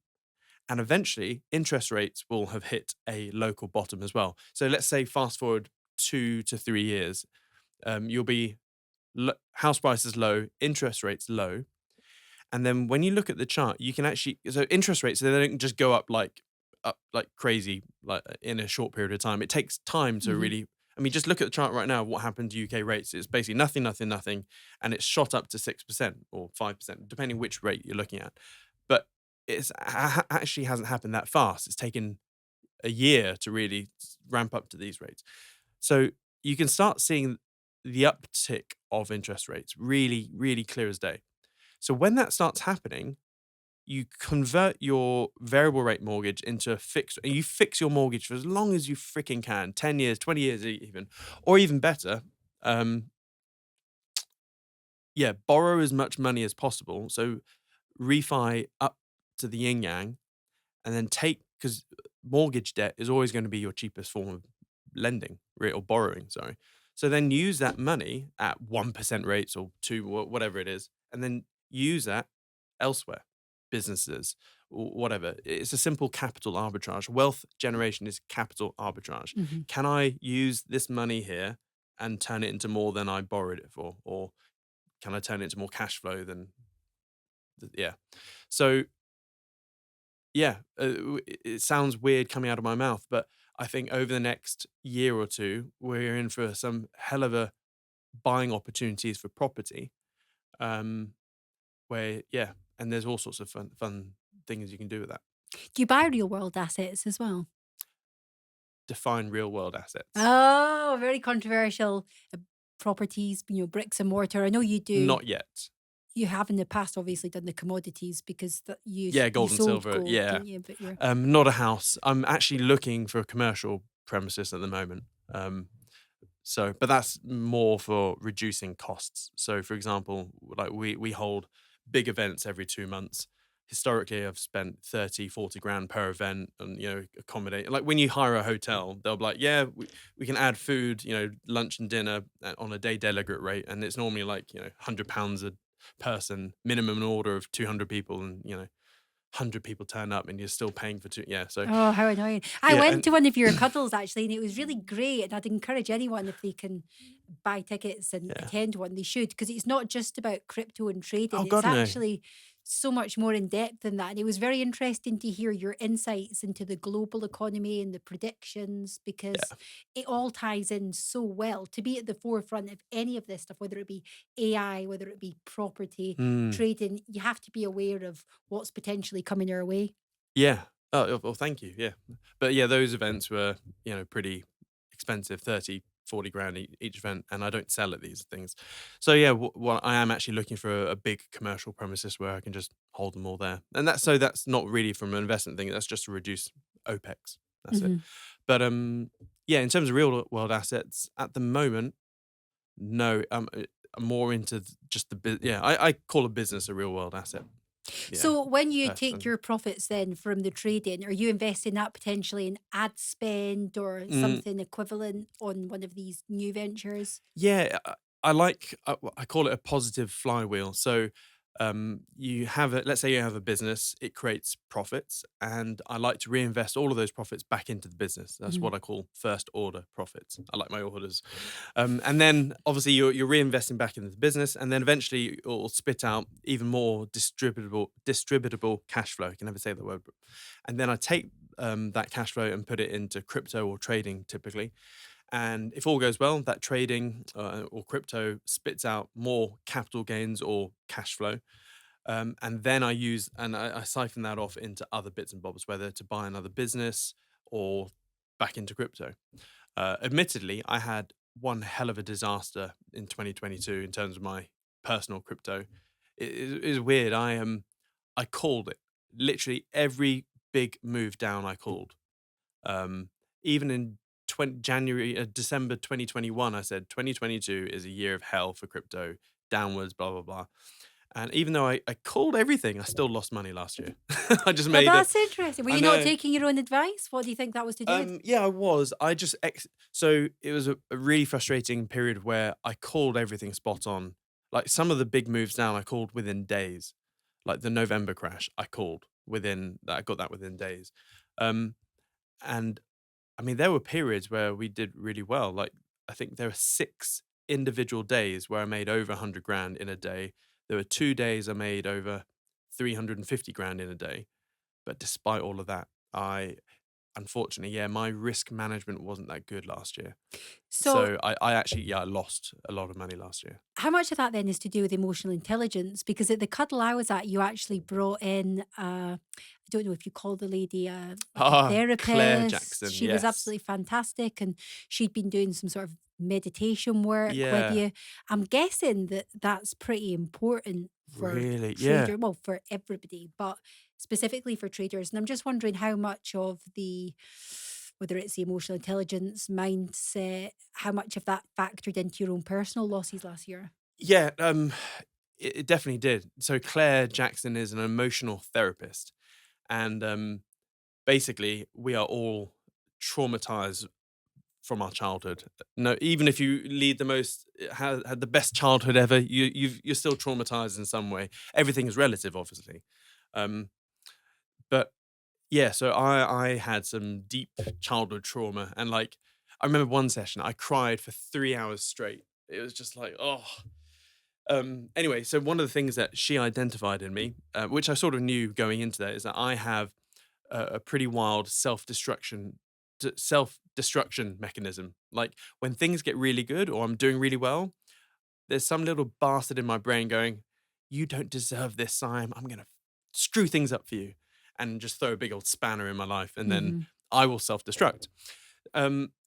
and eventually interest rates will have hit a local bottom as well. So let's say fast forward 2 to 3 years, you'll be house prices low, interest rates low. And then when you look at the chart, you can actually, so interest rates, they don't just go up like crazy, like in a short period of time. It takes time to Mhm. really, I mean, just look at the chart right now. What happened to UK rates? It's basically nothing, nothing, nothing. And it's shot up to 6% or 5%, depending which rate you're looking at. But it's actually hasn't happened that fast. It's taken a year to really ramp up to these rates. So you can start seeing the uptick of interest rates really, really clear as day. So when that starts happening, you convert your variable rate mortgage into a fixed, and you fix your mortgage for as long as you freaking can, 10 years, 20 years even, or even better. Um, yeah, borrow as much money as possible. So refi up to the yin yang, and then take, because mortgage debt is always going to be your cheapest form of lending, or borrowing, sorry. So then use that money at 1% rates or two, whatever it is, and then use that elsewhere, businesses, whatever. It's a simple capital arbitrage. Wealth generation is capital arbitrage. Mhm. Can I use this money here and turn it into more than I borrowed it for? Or can I turn it into more cash flow than, yeah. So yeah, it sounds weird coming out of my mouth, but I think over the next year or two, we're in for some hell of a buying opportunities for property. Um, where yeah, and there's all sorts of fun things you can do with that. Do you buy real world assets as well? Define real world assets. Oh, very controversial. Properties, bricks and mortar. I know you do. Not yet. You have in the past obviously done the commodities because Yeah, you gold and sold silver. gold, Yeah, didn't you? But you're not a house. I'm actually looking for a commercial premises at the moment. So, but that's more for reducing costs. So, for example, like we hold big events every 2 months. Historically, I've spent 30, 40 grand per event and, accommodate. Like when you hire a hotel, they'll be like, yeah, we can add food, lunch and dinner on a day delegate rate. And it's normally like, £100 a person, minimum order of 200 people. And, 100 people turn up and you're still paying for two. Yeah. So, oh, how annoying. I yeah. went And to one of your cuddles actually, and it was really great. And I'd encourage anyone if they can buy tickets and yeah. attend one, they should, because it's not just about crypto and trading. Oh, It's God, no. actually so much more in depth than that. And it was very interesting to hear your insights into the global economy and the predictions, because Yeah. it all ties in so well to be at the forefront of any of this stuff, whether it be AI, whether it be property, Mm. trading. You have to be aware of what's potentially coming our way. Yeah. Oh, well, thank you. Yeah. But yeah, those events were, pretty expensive, 30, 40 grand each event. And I don't sell at these things. So yeah, well, I am actually looking for a big commercial premises where I can just hold them all there. And that's not really from an investment thing. That's just to reduce OPEX. That's it. Mhm. But yeah, in terms of real world assets at the moment, no, I'm more into just yeah, I call a business a real world asset. Yeah. So when you take Personally. your profits then from the trading, are you investing that potentially in ad spend or Mm, something equivalent on one of these new ventures? Yeah, I like. I call it a positive flywheel. So, you have let's say you have a business, it creates profits, and I like to reinvest all of those profits back into the business. That's Mhm. what I call first order profits. I like my orders, and then obviously you're reinvesting back into the business, and then eventually it will spit out even more distributable cash flow. I can never say the word, and then I take that cash flow and put it into crypto or trading, typically. And if all goes well, that trading or crypto spits out more capital gains or cash flow. And then I siphon that off into other bits and bobs, whether to buy another business or back into crypto. Admittedly, I had one hell of a disaster in 2022 in terms of my personal crypto. It is weird. I called it literally every big move down. I called. Um, even in December 2021, I said 2022 is a year of hell for crypto, downwards, blah, blah, blah. And even though I called everything, I still lost money last year. I just Well, made that's interesting. Were I you not know. taking your own advice? What do you think that was to do with? Yeah, I was. I just so it was a really frustrating period where I called everything spot on. Like some of the big moves down, I called within days. Like the November crash, I called within that. I got that within days. Um, and I mean, there were periods where we did really well. Like I think there were 6 individual days where I made over 100 grand in a day. There were 2 days I made over 350 grand in a day. But despite all of that, unfortunately, yeah, my risk management wasn't that good last year. So, So I actually, yeah, I lost a lot of money last year. how much of that then is to do with emotional intelligence? Because at the cuddle I was at, you actually brought in, I don't know if you call the lady like a Claire therapist. Jackson, She was yes. absolutely fantastic, and she'd been doing some sort of meditation work with Yeah, you. I'm guessing that that's pretty important for really, yeah. trader, well, for everybody, but specifically for traders. And I'm just wondering how much of the, whether it's the emotional intelligence mindset, how much of that factored into your own personal losses last year? Yeah, it definitely did. So Claire Jackson is an emotional therapist. And basically, we are all traumatized from our childhood. No, even if you lead the most had the best childhood ever, you're still traumatized in some way. Everything is relative, obviously. Um, but yeah, so I had some deep childhood trauma, and like I remember one session I cried for 3 hours straight. It was just like, oh. Anyway, so one of the things that she identified in me, which I sort of knew going into that, is that I have a pretty wild self-destruction mechanism. Like when things get really good or I'm doing really well, there's some little bastard in my brain going, "You don't deserve this, Siam. I'm gonna screw things up for you," and just throw a big old spanner in my life, and then Hmm. I will self-destruct.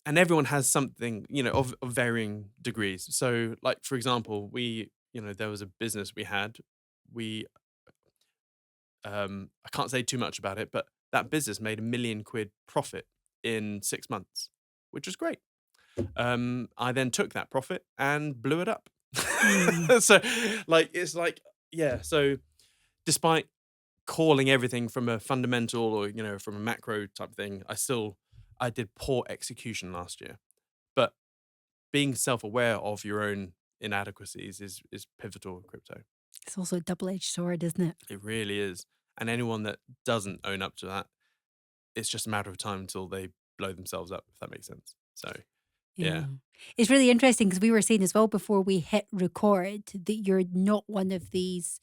And everyone has something, of varying degrees. So, like for example, there was a business we had. We I can't say too much about it, but that business made £1 million profit in 6 months, which was great. I then took that profit and blew it up. Mm. So, it's like, yeah. So, despite calling everything from a fundamental or from a macro type thing, I did poor execution last year. But being self-aware of your own inadequacies is pivotal in crypto. It's also a double-edged sword, isn't it? It really is. And anyone that doesn't own up to that, it's just a matter of time until they blow themselves up, if that makes sense. So, Yeah. yeah. It's really interesting because we were saying as well before we hit record that you're not one of these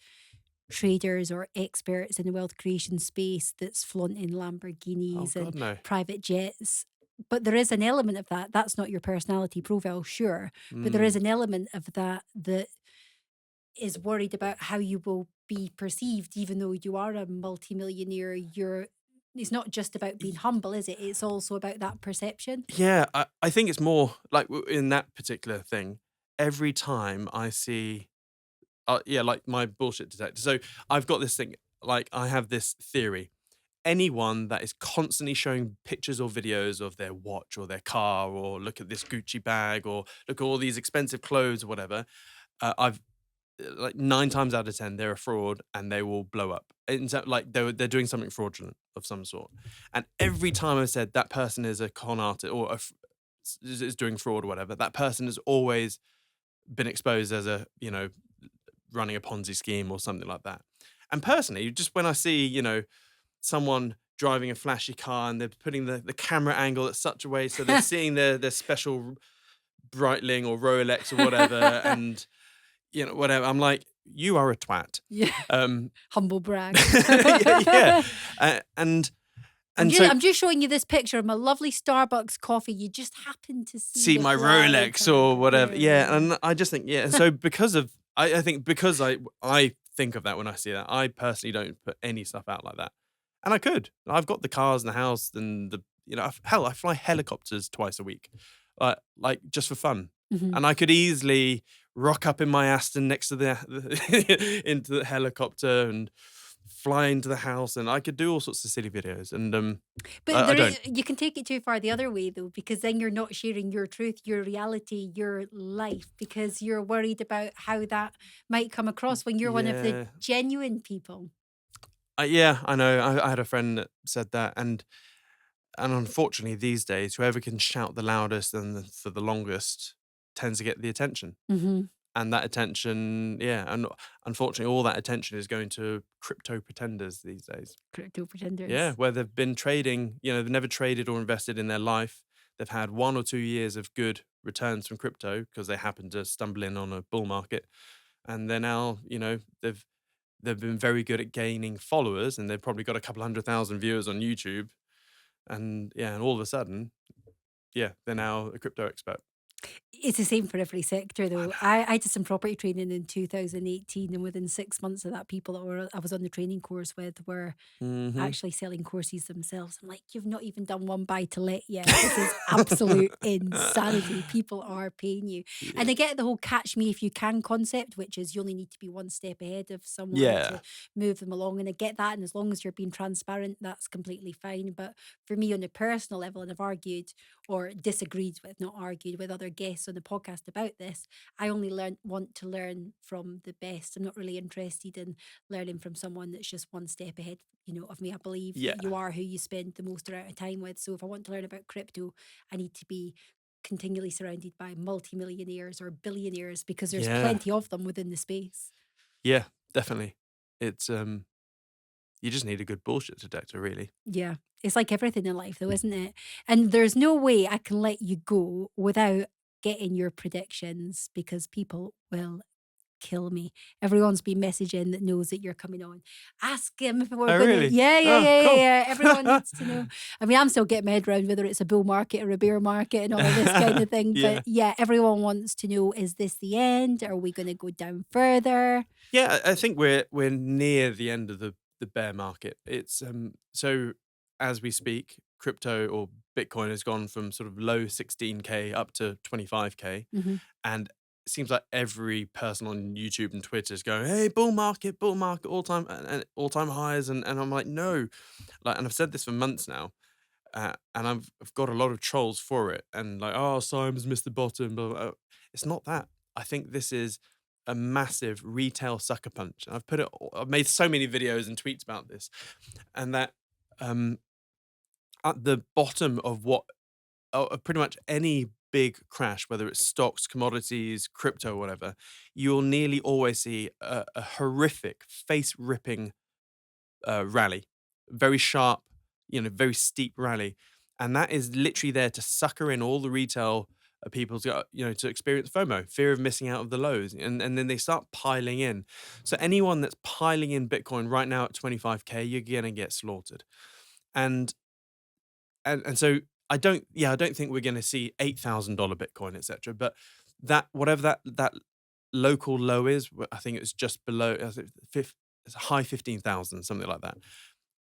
traders or experts in the wealth creation space that's flaunting Oh Lamborghinis God, and no. private jets. But there is an element of that. That's not your personality profile, sure. But there is Mm. an element of that that is worried about how you will be perceived, even though you are a multimillionaire. It's not just about being Y- humble, is it? It's also about that perception. Yeah, I think it's more like in that particular thing, every time I see, yeah, like my bullshit detector. So I've got this thing, like I have this theory. Anyone that is constantly showing pictures or videos of their watch or their car or look at this Gucci bag or look at all these expensive clothes or whatever, I've like 9 times out of 10 they're a fraud and they will blow up. Like they're doing something fraudulent of some sort. And every time I've said that person is a con artist or is doing fraud or whatever, that person has always been exposed as running a Ponzi scheme or something like that. And personally, just when I see, someone driving a flashy car and they're putting the camera angle at such a way so they're seeing their special Breitling or Rolex or whatever, and whatever. I'm like, you are a twat. Yeah. Um, Humble brag. yeah, yeah. And so I'm just showing you this picture of my lovely Starbucks coffee. You just happen to see see the my flag. Rolex or whatever. Yeah, Yeah. and I just think yeah. So because of I think because I think of that when I see that, I personally don't put any stuff out like that, and I could. I've got the cars and the house and hell, I fly helicopters twice a week, like just for fun, Mhm. and I could easily rock up in my Aston next to the into the helicopter and fly into the house, and I could do all sorts of silly videos. And But I don't. you can take it too far the other way though, because then you're not sharing your truth, your reality, your life, because you're worried about how that might come across when you're one of the Yeah, genuine people. yeah, I know. I had a friend that said that, and unfortunately, these days, whoever can shout the loudest and for the longest tends to get the attention. Hmm. And that attention, yeah, and unfortunately, all that attention is going to crypto pretenders these days. Crypto Yeah, pretenders. where they've been trading, they've never traded or invested in their life. They've had 1 or 2 years of good returns from crypto because they happened to stumble in on a bull market. And they're now, they've been very good at gaining followers, and they've probably got a couple 100,000 viewers on YouTube. And yeah, and all of a sudden, yeah, they're now a crypto expert. It's the same for every sector, I though. know. I did some property training in 2018, and within 6 months of that, people that I was on the training course with were Hmm. actually selling courses themselves. I'm like, you've not even done one buy to let yet. This is absolute insanity. People are paying you. Yeah. And I get the whole catch me if you can concept, which is you only need to be one step ahead of someone Yeah. to move them along. And I get that. And as long as you're being transparent, that's completely fine. But for me, on a personal level, and I've argued or disagreed with, not argued with other guests on the podcast about this, I only want to learn from the best. I'm not really interested in learning from someone that's just one step ahead, of me. I believe Yeah. that you are who you spend the most amount of time with. So if I want to learn about crypto, I need to be continually surrounded by multimillionaires or billionaires because there's Yeah. plenty of them within the space. Yeah. Definitely. It's you just need a good bullshit detector, really. Yeah. It's like everything in life though, isn't it? And there's no way I can let you go without getting your predictions because people will kill me. Everyone's been messaging that knows that you're coming on. Ask him if we're Oh, gonna. really? Yeah, yeah, Oh, yeah, yeah, cool. yeah. Everyone needs to know. I mean, I'm still getting my head around whether it's a bull market or a bear market and all of this kind of thing. But Yeah. yeah, everyone wants to know: is this the end? Are we going to go down further? Yeah, I think we're near the end of the bear market. It's so as we speak, crypto or Bitcoin has gone from sort of low 16K up to 25K, Hmm. and it seems like every person on YouTube and Twitter is going, "Hey, bull market, all time and all time highs," and I'm like, no, like, and I've said this for months now, and I've got a lot of trolls for it, and like, oh, Simon's missed the bottom. Blah, blah, blah. It's not that. I think this is a massive retail sucker punch. And I've made so many videos and tweets about this, and that um, at the bottom of of pretty much any big crash, whether it's stocks, commodities, crypto, whatever, you'll nearly always see a horrific, face ripping rally, very sharp, very steep rally, and that is literally there to sucker in all the retail people to to experience FOMO, fear of missing out of the lows, and then they start piling in. So anyone that's piling in Bitcoin right now at 25K, you're gonna get slaughtered, and so I don't think we're gonna see $8,000 Bitcoin, etc. But that whatever that local low is, I think it's just below. I think it's a high 15,000, something like that.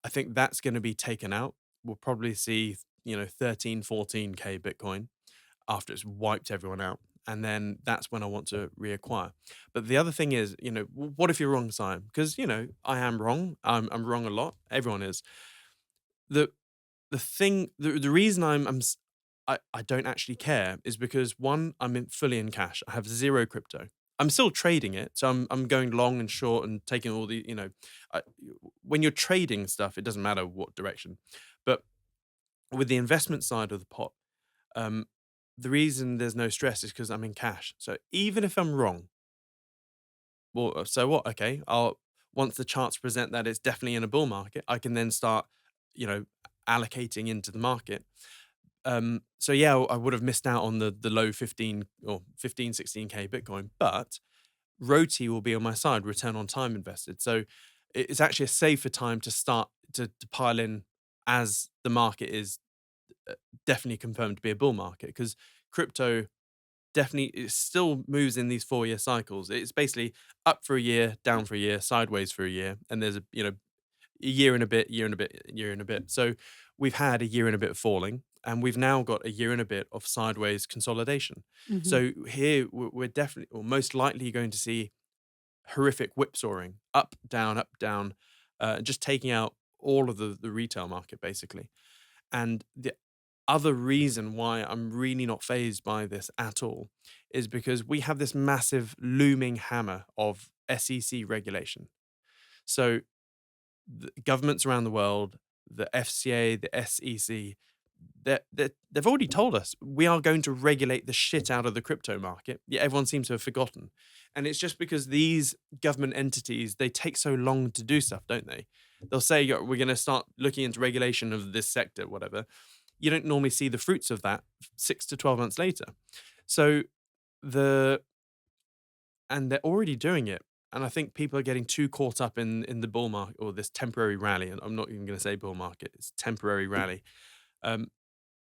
I think that's gonna be taken out. We'll probably see, 13, 14K Bitcoin after it's wiped everyone out, and then that's when I want to reacquire. But the other thing is, what if you're wrong, Simon? Because, I am wrong. I'm wrong a lot. Everyone is. The the reason I don't actually care is because, one, fully in cash. I have 0 crypto. I'm still trading it, so I'm going long and short and taking all the, I when you're trading stuff, it doesn't matter what direction. But with the investment side of the pot, um, the reason there's no stress is because 'cause I'm in cash. So even if I'm wrong, well, so what? Okay, I'll once the charts present that it's definitely in a bull market, I can then start, you know, allocating into the market. So yeah, I would have missed out on the low 15 or 15, 16K Bitcoin, but ROTE will be on my side, return on time invested. So it's actually a safer time to start to pile in as the market is definitely confirmed to be a bull market, because crypto definitely it still moves in these 4-year cycles. It's basically up for a year, down for a year, sideways for a year, and there's a year and a bit, year and a bit, year and a bit. So we've had a year and a bit falling, and we've now got a year and a bit of sideways consolidation. Hmm. So here we're definitely, or most likely, going to see horrific whipsawing, up, down, just taking out all of the retail market basically. And the other reason why I'm really not phased by this at all is because we have this massive looming hammer of SEC regulation. So the governments around the world, the FCA, the SEC, they've already told us we are going to regulate the shit out of the crypto market. Yet everyone seems to have forgotten. And it's just because these government entities, they take so long to do stuff, don't they? They'll say, "Yeah, we're going to start looking into regulation of this sector, whatever." You don't normally see the fruits of that 6 to 12 months later. So the and they're already doing it. And I think people are getting too caught up in the bull market or this temporary rally. And I'm not even going to say bull market; it's temporary rally. Um,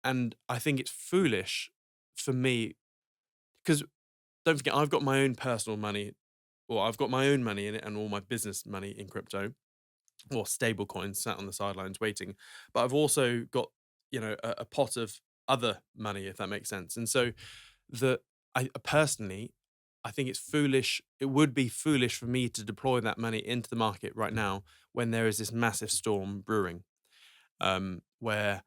and I think it's foolish for me because don't forget, I've got my own personal money, or I've got my own money in it, and all my business money in crypto or stable coins sat on the sidelines waiting. But I've also got a pot of other money, if that makes sense. And so I personally, I think it's foolish. It would be foolish for me to deploy that money into the market right now when there is this massive storm brewing, where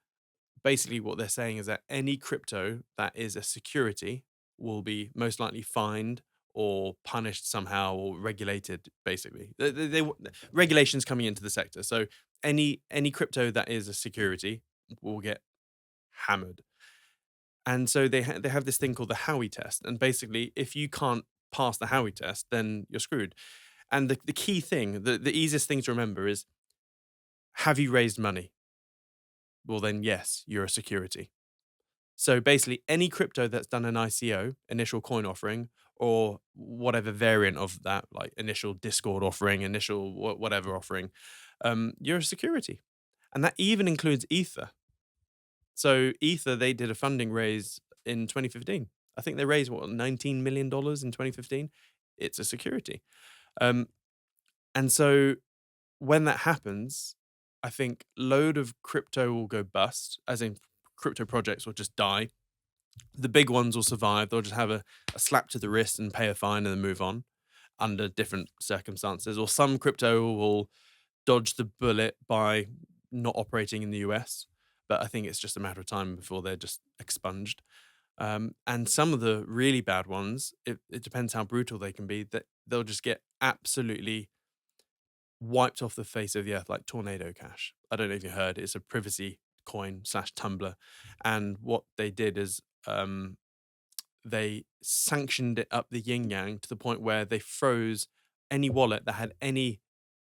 basically what they're saying is that any crypto that is a security will be most likely fined or punished somehow or regulated. Basically, regulations coming into the sector. So any crypto that is a security will get hammered. And so they have this thing called the Howey test. And basically, if you can't pass the Howey test, then you're screwed. And the key thing, the easiest thing to remember is, have you raised money? Well, then yes, you're a security. So basically, any crypto that's done an ICO, initial coin offering, or whatever variant of that, like initial Discord offering, initial whatever offering, you're a security. And that even includes Ether. So Ether, they did a funding raise in 2015. I think they raised what, $19 million in 2015. It's a security. Um, and so when that happens, I think load of crypto will go bust, as in crypto projects will just die. The big ones will survive. They'll just have a slap to the wrist and pay a fine and then move on under different circumstances. Or some crypto will dodge the bullet by not operating in the US. But I think it's just a matter of time before they're just expunged. And some of the really bad ones, it depends how brutal they can be, that they'll just get absolutely wiped off the face of the earth like Tornado Cash. I don't know if you heard, it's a privacy coin / tumbler. And what they did is they sanctioned it up the yin yang to the point where they froze any wallet that had any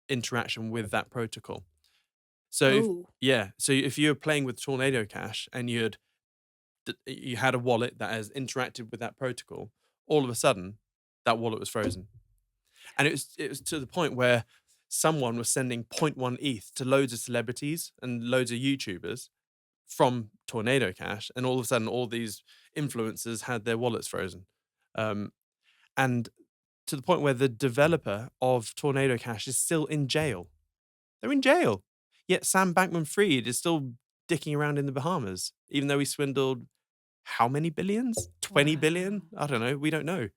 interaction with that protocol. So Oh, so if you're playing with Tornado Cash and you had a wallet that has interacted with that protocol, all of a sudden that wallet was frozen. And it was to the point where someone was sending zero point 0.1 ETH to loads of celebrities and loads of YouTubers from Tornado Cash, and all of a sudden all these influencers had their wallets frozen. And to the point where the developer of Tornado Cash is still in jail. They're in jail. Yet Sam Bankman-Fried is still dicking around in the Bahamas, even though he swindled how many billions? 20 billion? wow. I don't know. We don't know.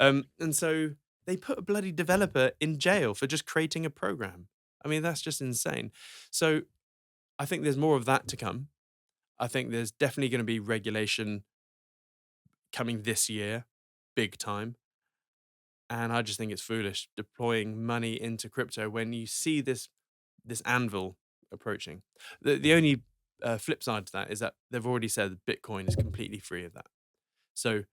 And so they put a bloody developer in jail for just creating a program. I mean, that's just insane. So I think there's more of that to come. I think there's definitely going to be regulation coming this year, big time. And I just think it's foolish deploying money into crypto when you see this anvil approaching. The only flip side to that is that they've already said that Bitcoin is completely free of that. So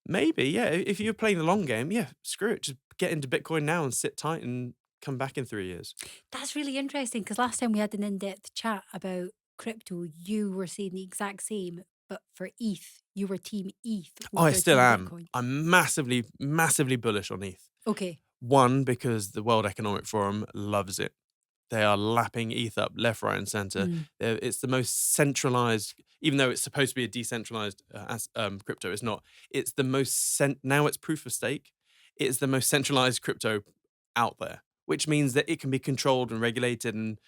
maybe, yeah, if you're playing the long game, yeah, screw it. Just get into Bitcoin now and sit tight and come back in 3 years. That's really interesting because last time we had an in-depth chat about crypto, you were saying the exact same, but for ETH, you were team ETH Oh, I over still team am. Bitcoin. I'm massively, massively bullish on ETH. Okay. One, because the World Economic Forum loves it. They are lapping ETH up left, right, and center. Mm. It's the most centralized, even though it's supposed to be a decentralized crypto. It's not. It's the most now it's proof of stake. It's the most centralized crypto out there, which means that it can be controlled and regulated and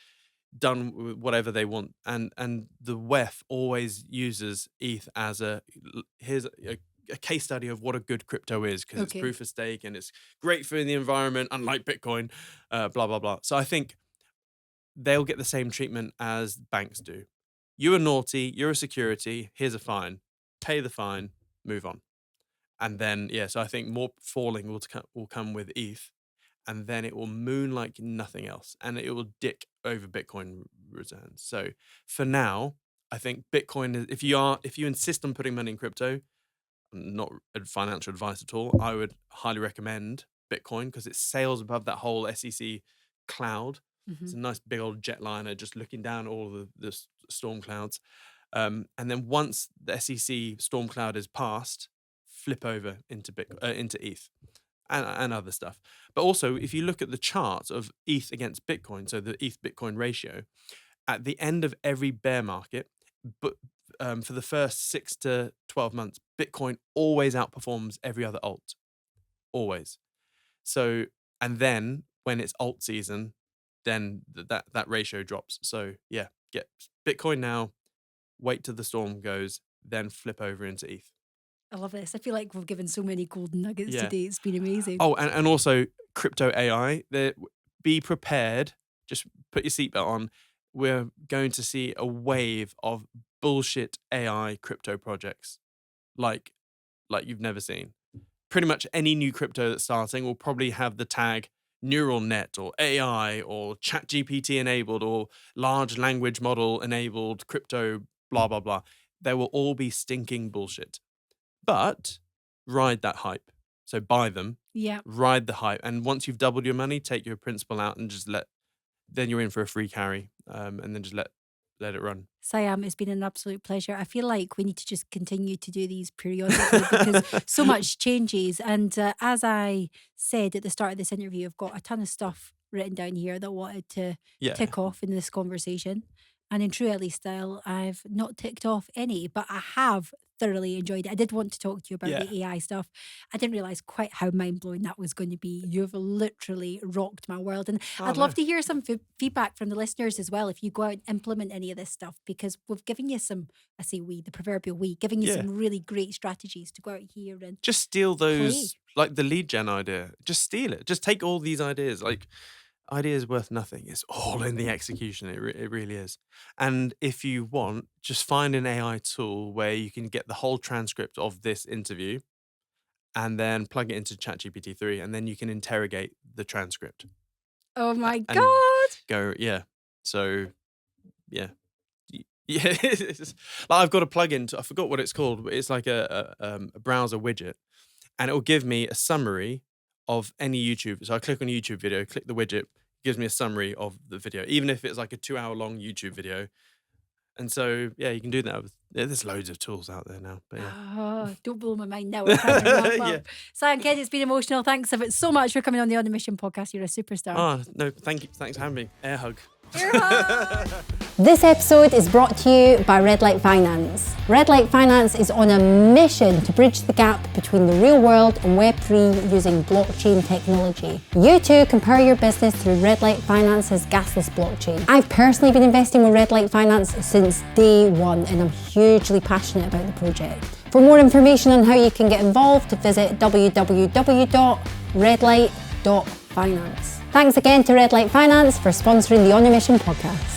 done with whatever they want. And the WEF always uses ETH as here's a case study of what a good crypto is, because it's Okay. proof of stake and it's great for the environment, unlike Bitcoin, blah, blah, blah. So I think they'll get the same treatment as banks do. You are naughty, you're a security, here's a fine. Pay the fine, move on. And then, so I think more falling will come with ETH, and then it will moon like nothing else, and it will dick over Bitcoin returns. So for now, I think Bitcoin is, if you insist on putting money in crypto, not financial advice at all, I would highly recommend Bitcoin, because it sails above that whole SEC cloud. It's a nice big old jetliner just looking down all of the storm clouds. And then once the SEC storm cloud is passed, flip over into ETH and other stuff. But also, if you look at the chart of ETH against Bitcoin, so the ETH Bitcoin ratio, at the end of every bear market, but for the first 6 to 12 months, Bitcoin always outperforms every other alt. Always. So, and then when it's alt season, then that ratio drops. So yeah, get Bitcoin now, wait till the storm goes, then flip over into ETH. I love this. I feel like we've given so many golden nuggets Yeah. today. It's been amazing. Oh, and also crypto AI. Be prepared. Just put your seatbelt on. We're going to see a wave of bullshit AI crypto projects like you've never seen. Pretty much any new crypto that's starting will probably have the tag neural net or AI or ChatGPT enabled or large language model enabled crypto, blah, blah, blah. They will all be stinking bullshit. But ride that hype. So buy them, ride the hype. And once you've doubled your money, take your principal out and just then you're in for a free carry. And then just let it run. Siam, it's been an absolute pleasure. I feel like we need to just continue to do these periodically because so much changes. And as I said at the start of this interview, I've got a ton of stuff written down here that I wanted to tick off in this conversation. And in true Ellie style, I've not ticked off any, but I have thoroughly enjoyed it. I did want to talk to you about the AI stuff. I didn't realize quite how mind-blowing that was going to be. You've literally rocked my world. And I'd love to hear some feedback from the listeners as well if you go out and implement any of this stuff, because we've given you some, I say we, the proverbial we, giving you some really great strategies to go out here and just steal those, like the lead gen idea. Just steal it. Just take all these ideas. Like, ideas worth nothing. It's all in the execution. It really is. And if you want, just find an AI tool where you can get the whole transcript of this interview and then plug it into ChatGPT 3, and then you can interrogate the transcript. Oh my God. Go, So, yeah. Like I've got a plugin I forgot what it's called, but it's like a browser widget, and it will give me a summary of any YouTube. So I click on a YouTube video, click the widget, it gives me a summary of the video, even if it's like a 2-hour long YouTube video. And so, you can do that. There's loads of tools out there now. But don't blow my mind now. Siam Kent, it's been emotional. Thanks so much for coming on the On a Mission podcast. You're a superstar. Oh, no, thank you. Thanks for having me. Air hug. This episode is brought to you by Red Light Finance. Red Light Finance is on a mission to bridge the gap between the real world and Web3 using blockchain technology. You too can power your business through Red Light Finance's gasless blockchain. I've personally been investing with Red Light Finance since day one, and I'm hugely passionate about the project. For more information on how you can get involved, visit www.redlight.finance. Thanks again to Red Light Finance for sponsoring the On a Mission podcast.